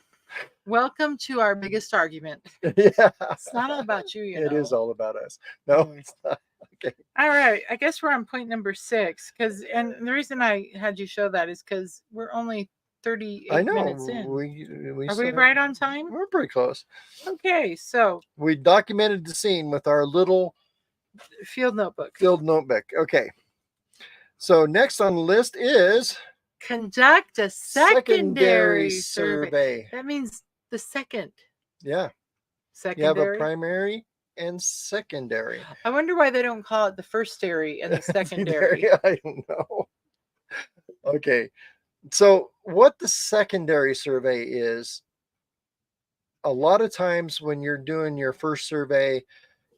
[SPEAKER 2] Welcome to our biggest argument.
[SPEAKER 1] Yeah.
[SPEAKER 2] It's not all about you,
[SPEAKER 1] It is all about us. No, it's not. Okay.
[SPEAKER 2] All right. I guess we're on point number 6. And the reason I had you show that is because we're only 38 minutes in.
[SPEAKER 1] Are
[SPEAKER 2] we right on time?
[SPEAKER 1] We're pretty close.
[SPEAKER 2] Okay, so
[SPEAKER 1] we documented the scene with our little
[SPEAKER 2] field notebook.
[SPEAKER 1] Okay. So next on the list is
[SPEAKER 2] conduct a secondary survey. That means the second.
[SPEAKER 1] Yeah.
[SPEAKER 2] Secondary.
[SPEAKER 1] You have a primary and secondary.
[SPEAKER 2] I wonder why they don't call it the firstary and the secondary.
[SPEAKER 1] I don't know. Okay. So what the secondary survey is, a lot of times when you're doing your first survey,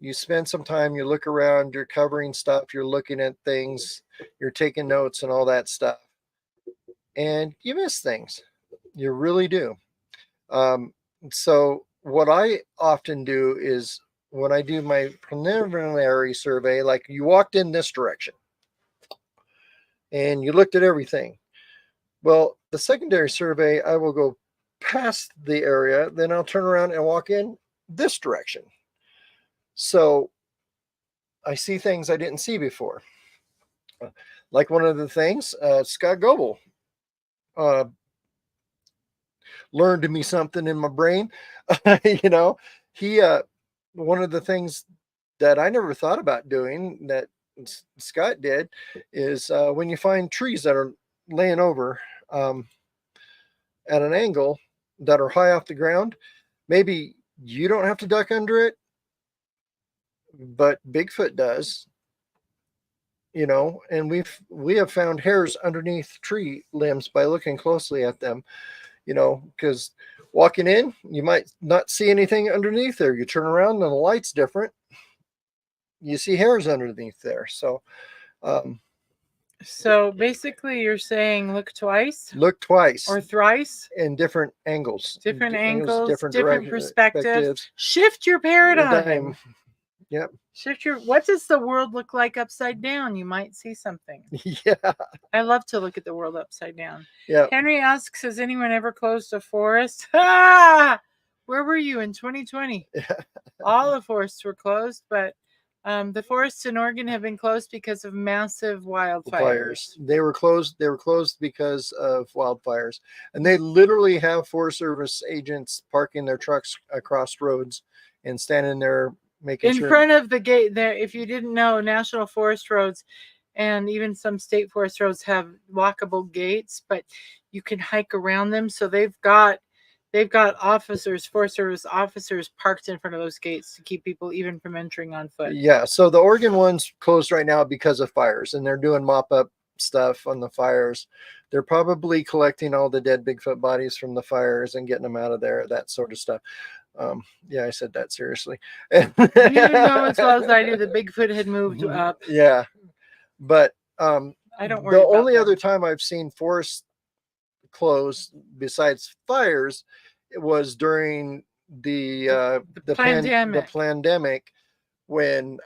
[SPEAKER 1] you spend some time, you look around, you're covering stuff, you're looking at things, you're taking notes and all that stuff. And you miss things. You really do. So what I often do is when I do my preliminary survey, like you walked in this direction and you looked at everything. Well, the secondary survey, I will go past the area, then I'll turn around and walk in this direction. So I see things I didn't see before. Like one of the things, Scott Goebel learned me something in my brain. You know, he one of the things that I never thought about doing that Scott did is when you find trees that are laying over at an angle that are high off the ground, maybe you don't have to duck under it, but Bigfoot does. You know, and we have found hairs underneath tree limbs by looking closely at them. You know, because walking in, you might not see anything underneath there. You turn around and the light's different. You see hairs underneath there. So
[SPEAKER 2] basically you're saying look twice
[SPEAKER 1] look twice
[SPEAKER 2] or thrice,
[SPEAKER 1] in different angles,
[SPEAKER 2] different angles, different
[SPEAKER 1] directions,
[SPEAKER 2] perspectives. Shift your paradigm.
[SPEAKER 1] Yep.
[SPEAKER 2] Shift your, what does the world look like upside down? You might see something.
[SPEAKER 1] Yeah.
[SPEAKER 2] I love to look at the world upside down.
[SPEAKER 1] Yeah.
[SPEAKER 2] Henry asks, has anyone ever closed a forest? Ah! Where were you in 2020? All the forests were closed, but the forests in Oregon have been closed because of massive wildfires.
[SPEAKER 1] They were closed. They were closed because of wildfires, and they literally have Forest Service agents parking their trucks across roads and standing there making
[SPEAKER 2] in front of the gate there. If you didn't know, national forest roads and even some state forest roads have walkable gates, but you can hike around them. So they've got officers, Forest Service officers parked in front of those gates to keep people even from entering on foot.
[SPEAKER 1] Yeah. So the Oregon one's closed right now because of fires, and they're doing mop up stuff on the fires. They're probably collecting all the dead Bigfoot bodies from the fires and getting them out of there, that sort of stuff. Yeah, I said that seriously.
[SPEAKER 2] You know as well as I do, the Bigfoot had moved up.
[SPEAKER 1] Yeah, but
[SPEAKER 2] I don't worry.
[SPEAKER 1] The only other time I've seen forests closed besides fires, it was during the pandemic when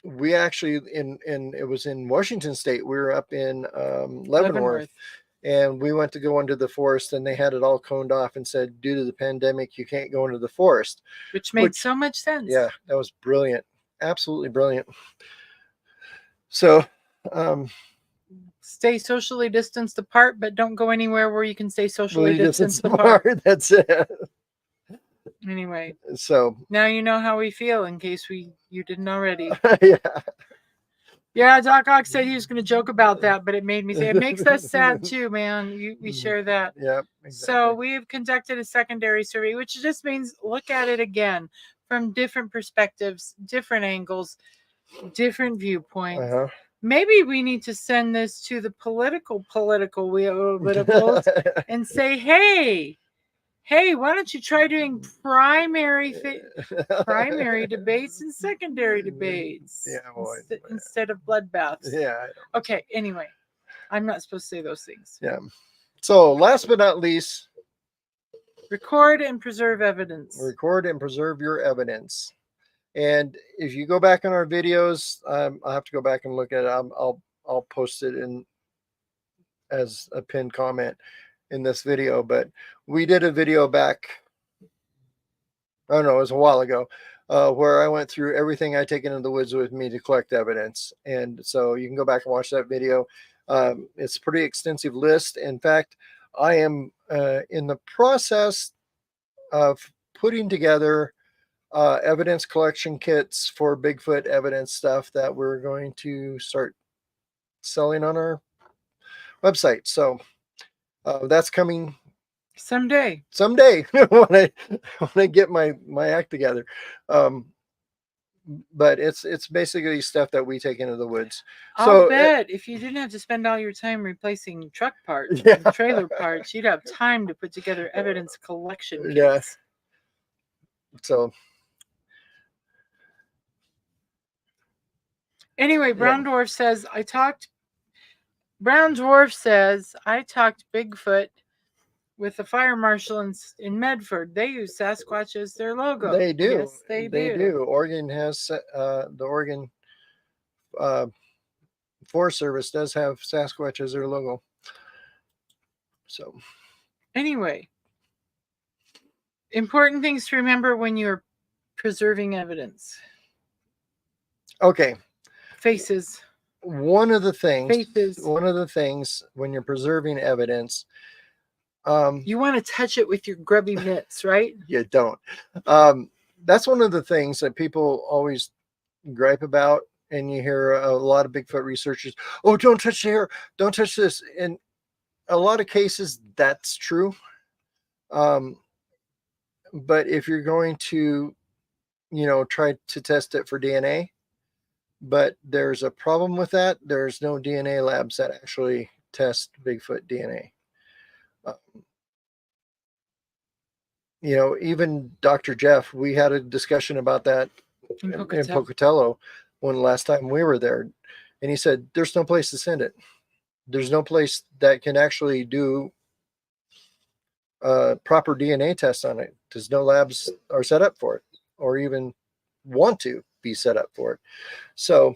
[SPEAKER 1] we actually it was in Washington State. We were up in Leavenworth. And we went to go into the forest, and they had it all coned off and said, due to the pandemic, you can't go into the forest.
[SPEAKER 2] Which made so much sense.
[SPEAKER 1] Yeah, that was brilliant. Absolutely brilliant. So
[SPEAKER 2] stay socially distanced apart, but don't go anywhere where you can stay socially distanced apart.
[SPEAKER 1] That's it.
[SPEAKER 2] Anyway.
[SPEAKER 1] So
[SPEAKER 2] now you know how we feel in case you didn't already.
[SPEAKER 1] Yeah.
[SPEAKER 2] Yeah, Doc Ock said he was going to joke about that, but it made me say it makes us sad too, man. We share that.
[SPEAKER 1] Yeah. Exactly.
[SPEAKER 2] So we've conducted a secondary survey, which just means look at it again from different perspectives, different angles, different viewpoints. Maybe we need to send this to the political wheels and say, hey, why don't you try doing primary debates and secondary debates instead of bloodbaths?
[SPEAKER 1] Yeah.
[SPEAKER 2] Okay. Anyway, I'm not supposed to say those things.
[SPEAKER 1] Yeah. So last but not least,
[SPEAKER 2] record and preserve evidence.
[SPEAKER 1] Record and preserve your evidence. And if you go back on our videos, I'll have to go back and look at it. I'll post it in as a pinned comment in this video. But we did a video back, I don't know, it was a while ago, where I went through everything I take into the woods with me to collect evidence. And so you can go back and watch that video. It's a pretty extensive list. In fact, I am in the process of putting together evidence collection kits for Bigfoot evidence stuff that we're going to start selling on our website. So that's coming someday when I get my act together. But it's basically stuff that we take into the woods.
[SPEAKER 2] I'll bet if you didn't have to spend all your time replacing truck parts and trailer parts, you'd have time to put together evidence collection kits.
[SPEAKER 1] Yeah. So
[SPEAKER 2] anyway, Brown Dwarf says I talked Bigfoot with the fire marshal in Medford. They use Sasquatch as their logo.
[SPEAKER 1] They do.
[SPEAKER 2] Yes, they do.
[SPEAKER 1] Oregon has the Oregon Forest Service does have Sasquatch as their logo. So
[SPEAKER 2] anyway, Important things to remember when you're preserving evidence.
[SPEAKER 1] Okay.
[SPEAKER 2] Faces.
[SPEAKER 1] One of the things
[SPEAKER 2] Faces.
[SPEAKER 1] when you're preserving evidence,
[SPEAKER 2] You want to touch it with your grubby mitts, right?
[SPEAKER 1] you don't. That's one of the things that people always gripe about, and you hear a lot of Bigfoot researchers, oh, don't touch the hair, don't touch this. In a lot of cases, that's true. But if you're going to, try to test it for DNA, but there's a problem with that. There's no DNA labs that actually test Bigfoot DNA. Even Dr. Jeff, we had a discussion about that in Pocatello when last time we were there. And he said, there's no place to send it. There's no place that can actually do a proper DNA test on it, because no labs are set up for it or even want to be set up for it. So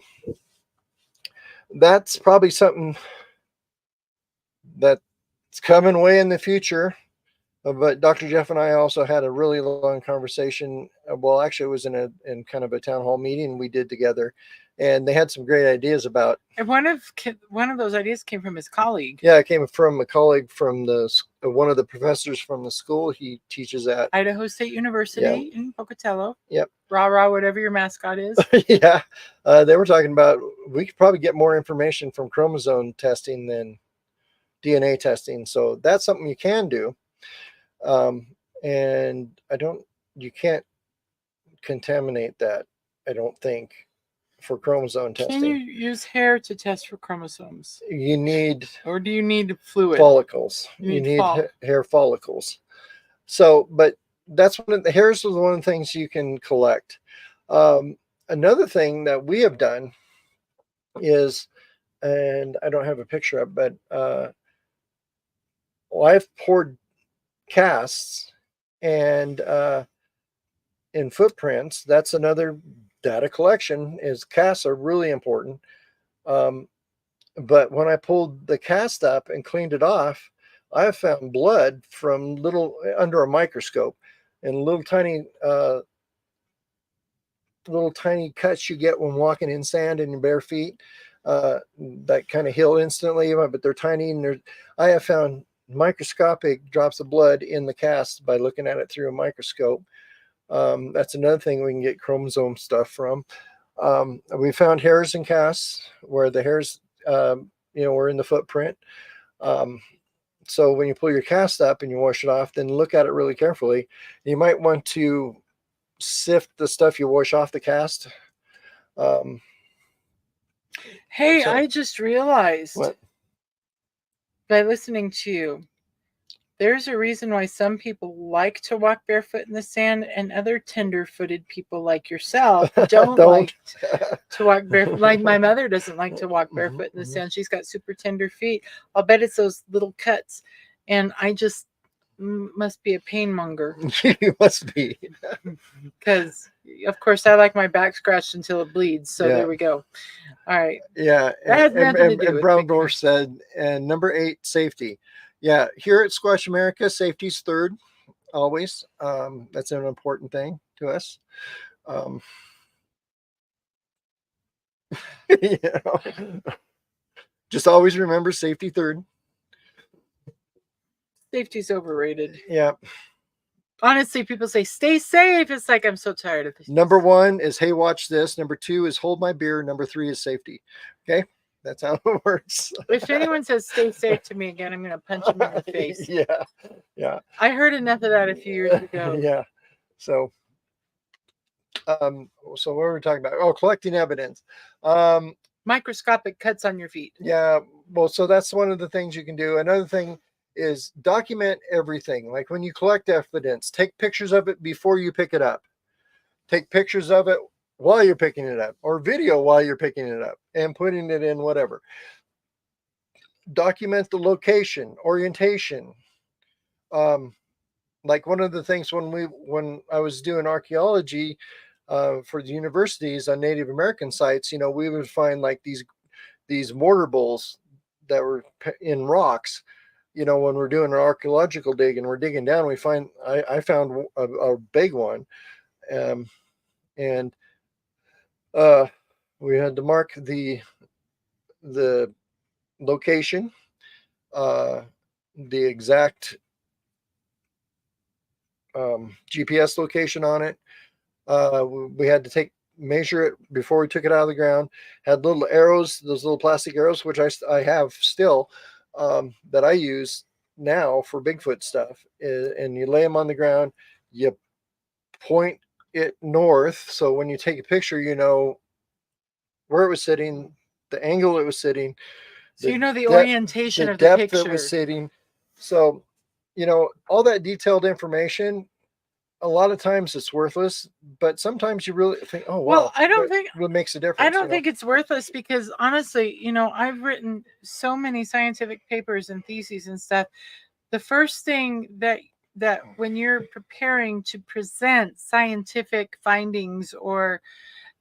[SPEAKER 1] that's probably something that's coming way in the future. But Dr. Jeff and I also had a really long conversation. Well, actually, it was in kind of a town hall meeting we did together, and they had some great ideas about.
[SPEAKER 2] And one of those ideas came from his colleague.
[SPEAKER 1] Yeah, it came from a colleague from one of the professors from the school he teaches at
[SPEAKER 2] Idaho State University in Pocatello.
[SPEAKER 1] Yep.
[SPEAKER 2] Rah rah, whatever your mascot is.
[SPEAKER 1] Yeah, they were talking about we could probably get more information from chromosome testing than DNA testing. So that's something you can do. And you can't contaminate that, I don't think, for chromosome testing.
[SPEAKER 2] Can you use hair to test for chromosomes?
[SPEAKER 1] You need,
[SPEAKER 2] or do you need fluid?
[SPEAKER 1] Follicles. You need hair follicles. So, but that's the hairs is one of the things you can collect. Another thing that we have done is, and I don't have a picture of, but I've poured casts and in footprints. That's another data collection. Is casts are really important. But when I pulled the cast up and cleaned it off, I have found blood from under a microscope, and little tiny cuts you get when walking in sand in your bare feet that kind of heal instantly, but they're tiny. And I have found microscopic drops of blood in the cast by looking at it through a microscope. That's another thing we can get chromosome stuff from. We found hairs in casts where the hairs, were in the footprint. So when you pull your cast up and you wash it off, then look at it really carefully. You might want to sift the stuff you wash off the cast.
[SPEAKER 2] Hey, I just realized
[SPEAKER 1] what?
[SPEAKER 2] By listening to you, there's a reason why some people like to walk barefoot in the sand and other tender-footed people like yourself don't like to walk barefoot. Like my mother doesn't like to walk barefoot in the sand. She's got super tender feet. I'll bet it's those little cuts. And I just must be a pain monger.
[SPEAKER 1] You must be.
[SPEAKER 2] Because, of course, I like my back scratched until it bleeds. So there we go. All right.
[SPEAKER 1] Yeah.
[SPEAKER 2] That has nothing to do with
[SPEAKER 1] Brown Dwarf said, and number 8, safety. Yeah, here at Squatch America, safety's third, always. That's an important thing to us. Just always remember safety third.
[SPEAKER 2] Safety's overrated.
[SPEAKER 1] Yeah.
[SPEAKER 2] Honestly, people say stay safe. It's like I'm so tired of this.
[SPEAKER 1] Number 1 is hey, watch this. Number 2 is hold my beer. Number 3 is safety. Okay. That's how it works.
[SPEAKER 2] If anyone says stay safe to me again, I'm going to punch him in the face.
[SPEAKER 1] Yeah.
[SPEAKER 2] I heard enough of that a few years ago.
[SPEAKER 1] Yeah. So what were we talking about? Oh, collecting evidence.
[SPEAKER 2] Microscopic cuts on your feet.
[SPEAKER 1] Yeah. Well, so that's one of the things you can do. Another thing is document everything. Like when you collect evidence, take pictures of it before you pick it up. Take pictures of it while you're picking it up, or video while you're picking it up and putting it in whatever. Document the location, orientation. Like one of the things when I was doing archaeology for the universities on Native American sites, we would find like these mortar bowls that were in rocks, when we're doing an archaeological dig and we're digging down, I found a big one, and we had to mark the location, the exact GPS location on it. We had to measure it before we took it out of the ground. Had little arrows, those little plastic arrows, which I have still, that I use now for Bigfoot stuff. And you lay them on the ground, you point it north, so when you take a picture, you know where it was sitting, the angle it was sitting,
[SPEAKER 2] So you know the orientation of the
[SPEAKER 1] depth
[SPEAKER 2] picture.
[SPEAKER 1] it was sitting. So, all that detailed information, a lot of times it's worthless, but sometimes you really think, oh, wow,
[SPEAKER 2] well, I don't think
[SPEAKER 1] what makes a difference.
[SPEAKER 2] I don't think it's worthless because honestly, I've written so many scientific papers and theses and stuff. The first thing that when you're preparing to present scientific findings, or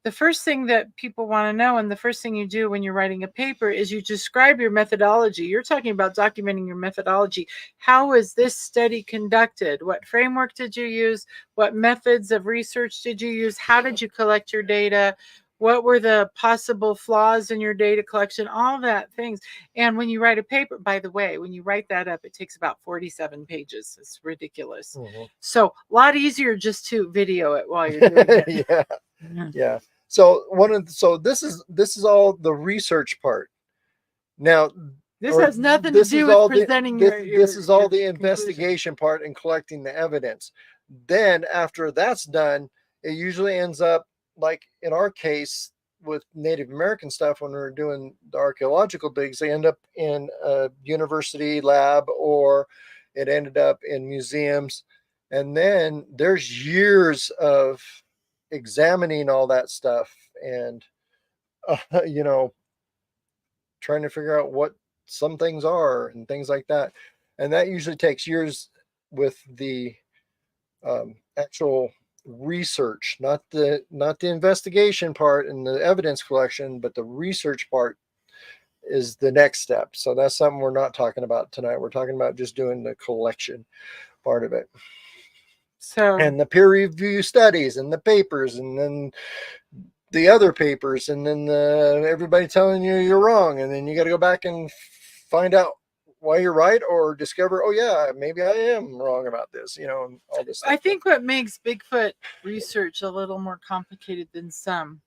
[SPEAKER 2] the first thing that people want to know, and the first thing you do when you're writing a paper, is you describe your methodology. You're talking about documenting your methodology. How was this study conducted? What framework did you use? What methods of research did you use? How did you collect your data? What were the possible flaws in your data collection? All that things. And when you write a paper, by the way, when you write that up, it takes about 47 pages. It's ridiculous.
[SPEAKER 1] Mm-hmm.
[SPEAKER 2] So a lot easier just to video it while you're doing it.
[SPEAKER 1] Yeah. So this is all the research part. Now,
[SPEAKER 2] this has nothing to do with presenting
[SPEAKER 1] this is all the
[SPEAKER 2] conclusion.
[SPEAKER 1] investigation part and collecting the evidence. Then after that's done, it usually ends up, like in our case with Native American stuff, when we're doing the archaeological digs, they end up in a university lab, or it ended up in museums. And then there's years of examining all that stuff and trying to figure out what some things are and things like that. And that usually takes years with the actual research, not the investigation part and the evidence collection, but the research part is the next step. So that's something we're not talking about tonight. We're talking about just doing the collection part of it.
[SPEAKER 2] So,
[SPEAKER 1] and the peer review studies and the papers, and then the other papers, and then everybody telling you you're wrong, and then you got to go back and find out why you're right, or discover, oh yeah, maybe I am wrong about this, and all this stuff.
[SPEAKER 2] I think what makes Bigfoot research a little more complicated than some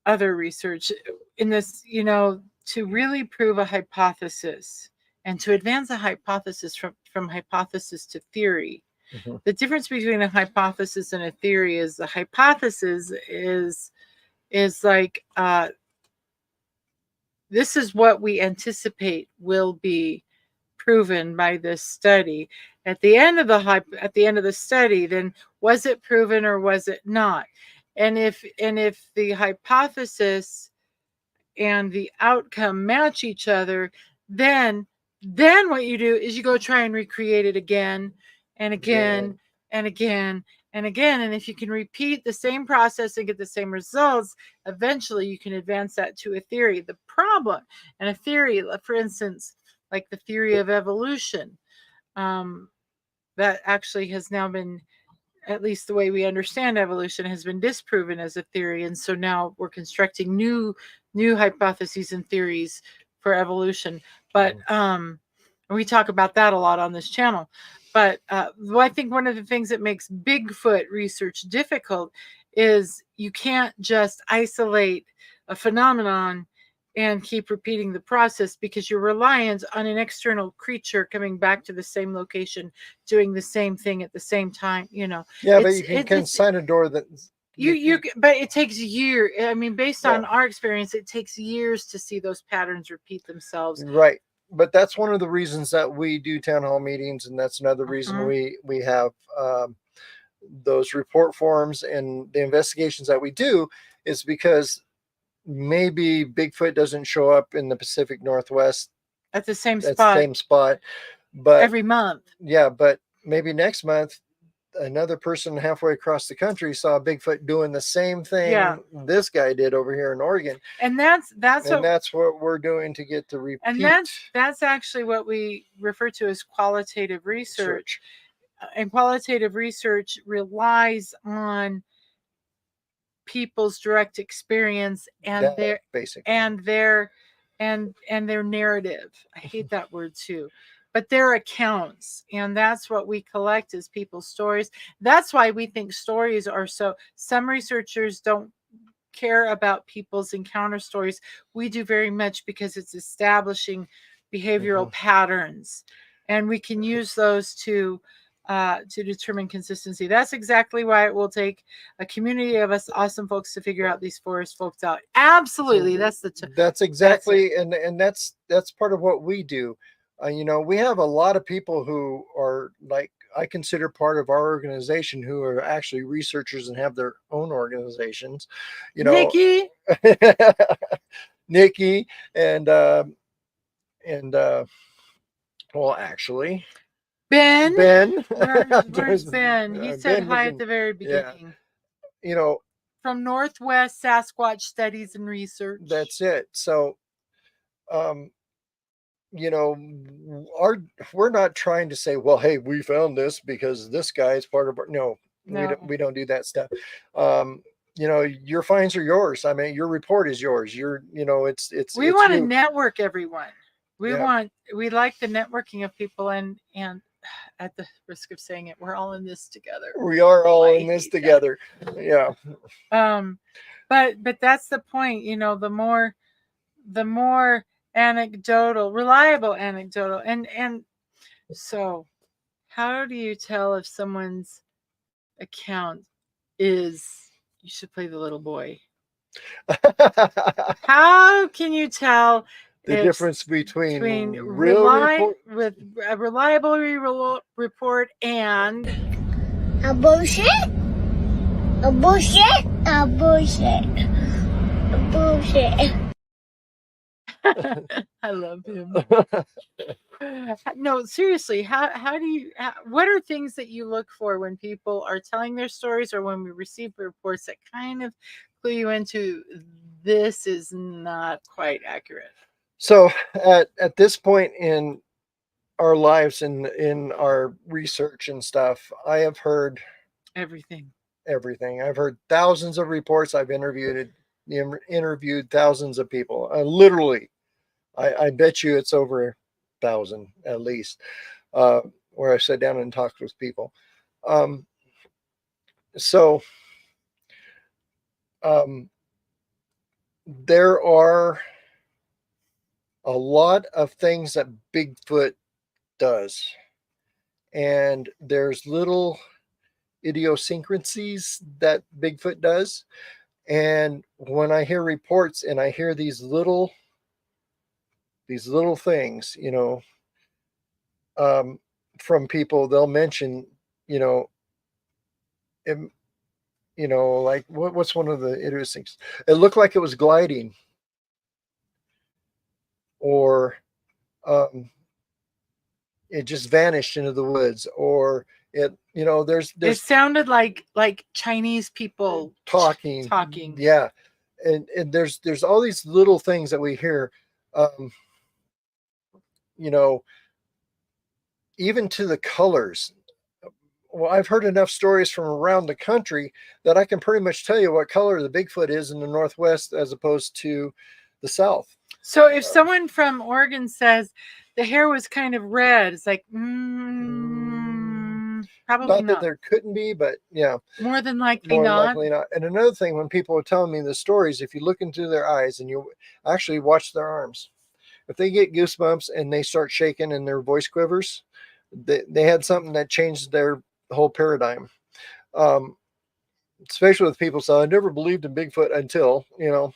[SPEAKER 2] other research in this, to really prove a hypothesis and to advance a hypothesis from hypothesis to theory. Mm-hmm. The difference between a hypothesis and a theory is the hypothesis is like, this is what we anticipate will be proven by this study. At the end of the study, then was it proven or was it not? And if the hypothesis and the outcome match each other, then what you do is you go try and recreate it again and again and again and again. And if you can repeat the same process and get the same results, eventually you can advance that to a theory. The problem, and a theory, for instance, like the theory of evolution, that actually has now been, at least the way we understand evolution, has been disproven as a theory. And so now we're constructing new hypotheses and theories for evolution. But we talk about that a lot on this channel. But I think one of the things that makes Bigfoot research difficult is you can't just isolate a phenomenon and keep repeating the process, because you're reliant on an external creature coming back to the same location, doing the same thing at the same time.
[SPEAKER 1] Yeah, but you can sign a door that
[SPEAKER 2] but it takes years. I mean, based on our experience, it takes years to see those patterns repeat themselves.
[SPEAKER 1] Right. But that's one of the reasons that we do town hall meetings, and that's another reason we have those report forms and the investigations that we do, is because maybe Bigfoot doesn't show up in the Pacific Northwest
[SPEAKER 2] at the same spot,
[SPEAKER 1] but
[SPEAKER 2] every month.
[SPEAKER 1] Yeah, but maybe next month another person halfway across the country saw Bigfoot doing the same thing
[SPEAKER 2] Yeah.
[SPEAKER 1] this guy did over here in Oregon.
[SPEAKER 2] And that's
[SPEAKER 1] And that's what we're doing to get to repeat.
[SPEAKER 2] and that's actually what we refer to as qualitative research. And qualitative research relies on people's direct experience and
[SPEAKER 1] Data, basically.
[SPEAKER 2] their narrative. I hate that word too. But their accounts, and that's what we collect is people's stories. That's why we think stories are so. Some researchers don't care about people's encounter stories. We do very much because it's establishing behavioral patterns, and we can use those to determine consistency. That's exactly why it will take a community of us awesome folks to figure out these forest folks out. Absolutely, that's
[SPEAKER 1] exactly, and that's part of what we do. You know, we have a lot of people who are like I consider part of our organization who are actually researchers and have their own organizations. You know,
[SPEAKER 2] Nikki,
[SPEAKER 1] Nikki, and well, actually,
[SPEAKER 2] Ben. Where's
[SPEAKER 1] There's-
[SPEAKER 2] Ben? He said
[SPEAKER 1] Ben was
[SPEAKER 2] hi
[SPEAKER 1] in-
[SPEAKER 2] at the very
[SPEAKER 1] yeah.
[SPEAKER 2] beginning.
[SPEAKER 1] You know,
[SPEAKER 2] From Northwest Sasquatch Studies and Research.
[SPEAKER 1] that's it. So, you know, we're not trying to say, well, hey, we found this because this guy is part of our. No. We don't do that stuff. You know, your finds are yours. I mean, your report is yours. You know, it's
[SPEAKER 2] we
[SPEAKER 1] it's
[SPEAKER 2] want to
[SPEAKER 1] you.
[SPEAKER 2] network everyone. We
[SPEAKER 1] Yeah.
[SPEAKER 2] like the networking of people, and at the risk of saying it, we're all in this together.
[SPEAKER 1] We are all
[SPEAKER 2] I
[SPEAKER 1] in this
[SPEAKER 2] hate that.
[SPEAKER 1] together. Yeah.
[SPEAKER 2] But that's the point. You know, the more reliable anecdotal, and so how do you tell if someone's account is? You should play the little boy. How can you tell
[SPEAKER 1] The difference between
[SPEAKER 2] with a reliable report and
[SPEAKER 4] a bullshit? A bullshit? A bullshit. A bullshit.
[SPEAKER 2] I love him. No, seriously, how do you what are things that you look for when people are telling their stories or when we receive reports that kind of clue you into this is not quite accurate?
[SPEAKER 1] So at this point in our lives and in our research and stuff, I have heard
[SPEAKER 2] Everything.
[SPEAKER 1] I've heard thousands of reports. I've interviewed thousands of people. Literally, I bet you it's over 1,000 at least, where I sat down and talked with people. So there are a lot of things that Bigfoot does, and there's little idiosyncrasies that Bigfoot does. And when I hear reports and I hear these little things, you know, from people, they'll mention, you know, like what's one of the idiosyncrasies? It looked like it was gliding, or it just vanished into the woods, or it, you know, there's
[SPEAKER 2] It sounded like Chinese people
[SPEAKER 1] talking. Yeah. And there's all these little things that we hear, you know, even to the colors. Well, I've heard enough stories from around the country that I can pretty much tell you what color the Bigfoot is in the Northwest as opposed to the South.
[SPEAKER 2] So if someone from Oregon says the hair was kind of red, it's like, probably
[SPEAKER 1] not that there couldn't be, but yeah,
[SPEAKER 2] more than likely not.
[SPEAKER 1] And another thing, when people are telling me the stories, if you look into their eyes and you actually watch their arms, if they get goosebumps and they start shaking and their voice quivers, they had something that changed their whole paradigm. Especially with people saying, I never believed in Bigfoot until, you know,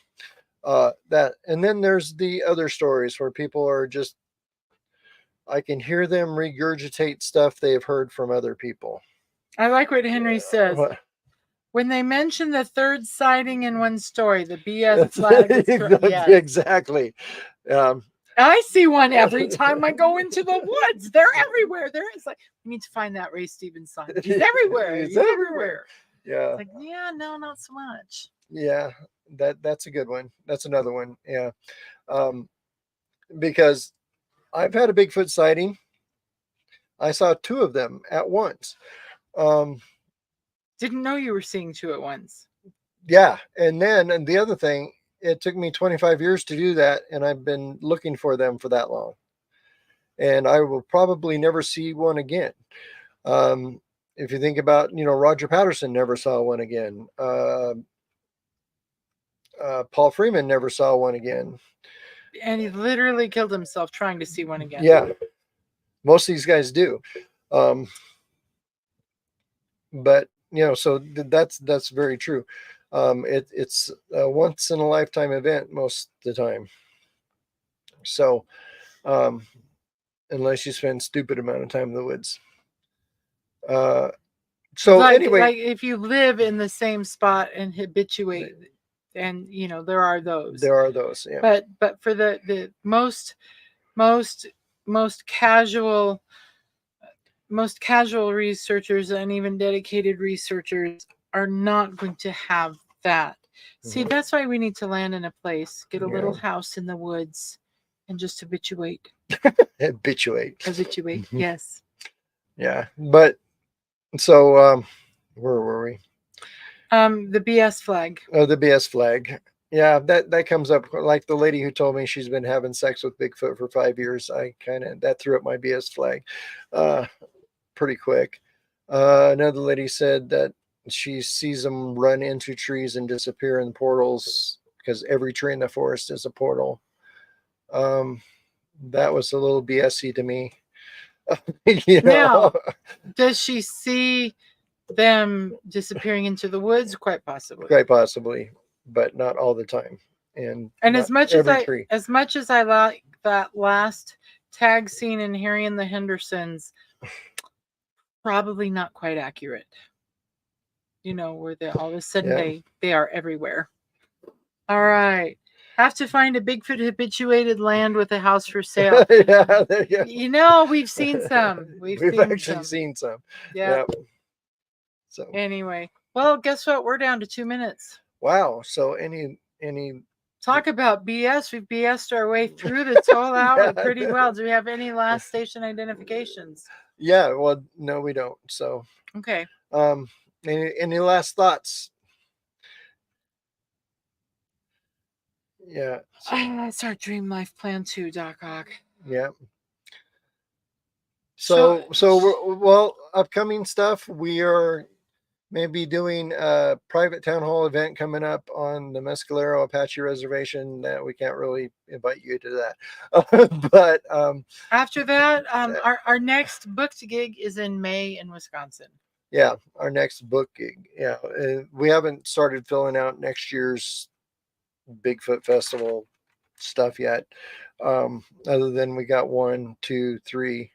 [SPEAKER 1] that. And then there's the other stories where people are just, I can hear them regurgitate stuff they've heard from other people.
[SPEAKER 2] I like what Henry says. When they mention the third sighting in one story, the BS flag is
[SPEAKER 1] exactly.
[SPEAKER 2] I see one every time I go into the woods. They're everywhere. It's like, we need to find that Ray Stevens song. He's everywhere.
[SPEAKER 1] He's
[SPEAKER 2] He's
[SPEAKER 1] everywhere.
[SPEAKER 2] everywhere.
[SPEAKER 1] Yeah.
[SPEAKER 2] It's like, yeah, no, not so much.
[SPEAKER 1] Yeah. That's a good one. That's another one. Yeah. Because I've had a Bigfoot sighting. I saw 2 of them at once.
[SPEAKER 2] Didn't know you were seeing 2 at once.
[SPEAKER 1] Yeah. And the other thing, it took me 25 years to do that, and I've been looking for them for that long. And I will probably never see one again. If you think about, Roger Patterson never saw one again. Paul Freeman never saw one again.
[SPEAKER 2] And he literally killed himself trying to see one again.
[SPEAKER 1] Yeah. Most of these guys do. But, so that's very true. It's a once in a lifetime event most of the time. So, unless you spend stupid amount of time in the woods. So anyway,
[SPEAKER 2] like if you live in the same spot and habituate, and there are those.
[SPEAKER 1] There are those, yeah.
[SPEAKER 2] But for the most casual researchers and even dedicated researchers are not going to have that. See, that's why we need to land in a place, get a little house in the woods, and just habituate.
[SPEAKER 1] Habituate.
[SPEAKER 2] Yes.
[SPEAKER 1] Yeah, but so where were we?
[SPEAKER 2] The BS flag.
[SPEAKER 1] Oh, the BS flag. Yeah, that comes up, like the lady who told me she's been having sex with Bigfoot for 5 years. That threw up my BS flag pretty quick. Another lady said that she sees them run into trees and disappear in portals because every tree in the forest is a portal. That was a little BSy to me.
[SPEAKER 2] Now, does she see them disappearing into the woods? Quite possibly.
[SPEAKER 1] Quite possibly, but not all the time. And
[SPEAKER 2] as much as I like that last tag scene in Harry and the Hendersons, probably not quite accurate. Where all of a sudden they are everywhere. All right. Have to find a Bigfoot habituated land with a house for sale.
[SPEAKER 1] Yeah, there you go.
[SPEAKER 2] We've seen some. We've
[SPEAKER 1] actually seen some.
[SPEAKER 2] Yeah.
[SPEAKER 1] Yep. So
[SPEAKER 2] anyway, well, guess what? We're down to 2 minutes.
[SPEAKER 1] Wow. So any
[SPEAKER 2] talk about BS? We've BS'd our way through this whole hour pretty well. Do we have any last station identifications?
[SPEAKER 1] Yeah. Well, no, we don't. So
[SPEAKER 2] okay.
[SPEAKER 1] Any last thoughts? Yeah.
[SPEAKER 2] That's our dream life plan too, Doc Ock.
[SPEAKER 1] Yeah. So upcoming stuff, we are maybe doing a private town hall event coming up on the Mescalero Apache Reservation that we can't really invite you to that. But
[SPEAKER 2] after that, our next booked gig is in May in Wisconsin.
[SPEAKER 1] Yeah, our next book gig. Yeah, we haven't started filling out next year's Bigfoot Festival stuff yet. Other than we got 1, 2, 3.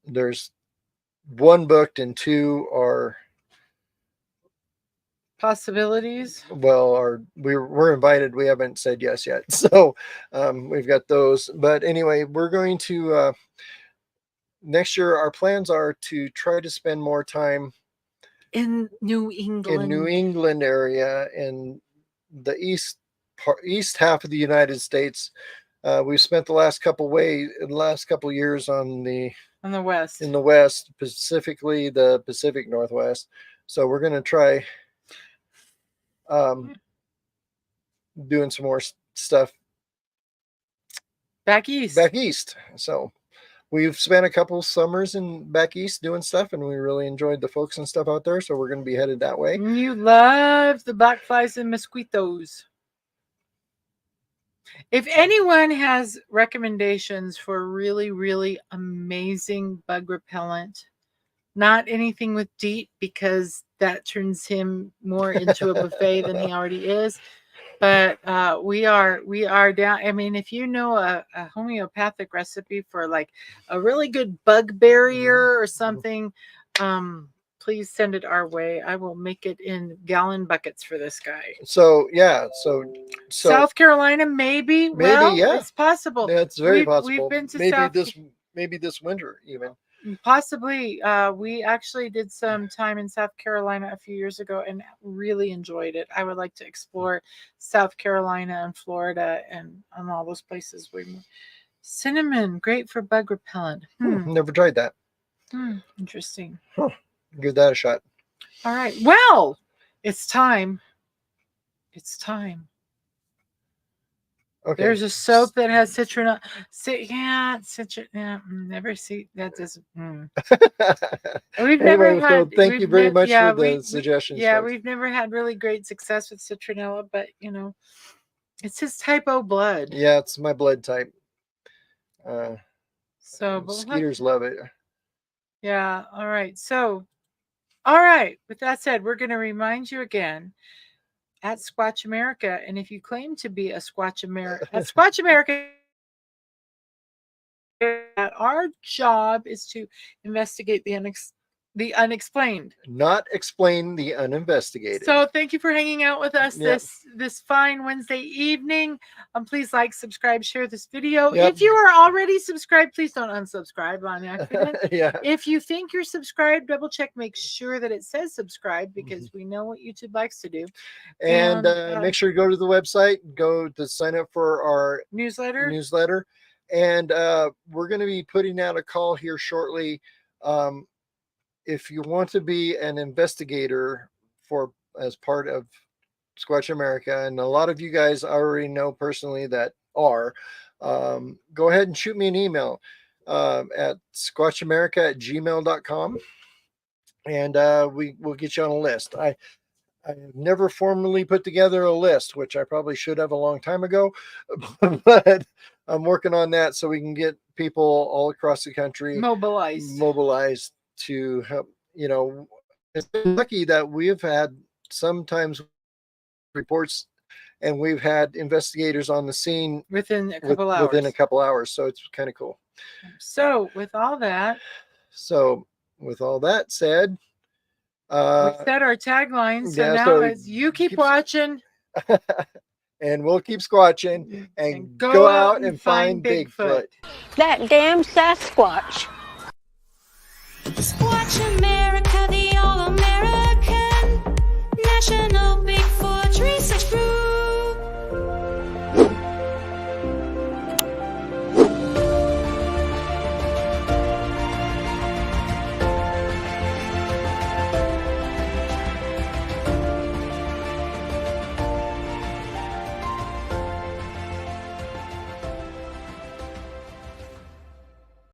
[SPEAKER 1] There's 1 booked and 2 are
[SPEAKER 2] possibilities.
[SPEAKER 1] Well, we're invited. We haven't said yes yet, so we've got those. But anyway, we're going to next year. Our plans are to try to spend more time
[SPEAKER 2] in New England
[SPEAKER 1] area, in the east half of the United States. We've spent the last couple years on the
[SPEAKER 2] west,
[SPEAKER 1] in the west, specifically the Pacific Northwest. So we're going to try doing some more stuff
[SPEAKER 2] back east.
[SPEAKER 1] So we've spent a couple summers back east doing stuff, and we really enjoyed the folks and stuff out there. So we're going to be headed that way.
[SPEAKER 2] You love the black flies and mosquitoes. If anyone has recommendations for really, really amazing bug repellent, not anything with DEET, because that turns him more into a buffet than he already is. But we are down. I mean, if you know a homeopathic recipe for like a really good bug barrier or something, please send it our way. I will make it in gallon buckets for this guy.
[SPEAKER 1] So yeah, so
[SPEAKER 2] South Carolina, maybe. Well,
[SPEAKER 1] yeah.
[SPEAKER 2] it's possible.
[SPEAKER 1] That's very
[SPEAKER 2] We've
[SPEAKER 1] possible.
[SPEAKER 2] been to
[SPEAKER 1] maybe this winter even.
[SPEAKER 2] Possibly. We actually did some time in South Carolina a few years ago and really enjoyed it. I would like to explore South Carolina and Florida and all those places. Cinnamon, great for bug repellent.
[SPEAKER 1] Never tried that.
[SPEAKER 2] Interesting.
[SPEAKER 1] Give that a shot.
[SPEAKER 2] All right. Well, it's time. It's time.
[SPEAKER 1] Okay.
[SPEAKER 2] There's a soap that has citronella. Never see that doesn't. We've never had.
[SPEAKER 1] Thank you very much for the suggestions.
[SPEAKER 2] We've never had really great success with citronella, but it's his type O blood.
[SPEAKER 1] Yeah, it's my blood type.
[SPEAKER 2] So
[SPEAKER 1] mosquitoes love it.
[SPEAKER 2] Yeah. All right. So, all right. With that said, we're going to remind you again at Squatch America, and if you claim to be a Squatch America at Squatch America, our job is to investigate the unexplained,
[SPEAKER 1] not explain the uninvestigated.
[SPEAKER 2] So thank you for hanging out with us this fine Wednesday evening. Please like, subscribe, share this video. If you are already subscribed, please don't unsubscribe on accident. If you think you're subscribed, double check, make sure that it says subscribe, because we know what YouTube likes to do.
[SPEAKER 1] And make sure to go to the website, go to sign up for our newsletter. And we're going to be putting out a call here shortly. If you want to be an investigator as part of Squatch America, and a lot of you guys already know personally that are, go ahead and shoot me an email at squatchamerica@gmail.com, and we'll get you on a list. I have never formally put together a list, which I probably should have a long time ago, but I'm working on that so we can get people all across the country mobilized to help. It's been lucky that we've had sometimes reports and we've had investigators on the scene
[SPEAKER 2] within a couple hours.
[SPEAKER 1] So it's kind of cool.
[SPEAKER 2] So with all that
[SPEAKER 1] said,
[SPEAKER 2] we set our tagline. So now as you keep watching
[SPEAKER 1] and we'll keep squatching and go out and find Bigfoot.
[SPEAKER 4] That damn Sasquatch.
[SPEAKER 5] Squatch America.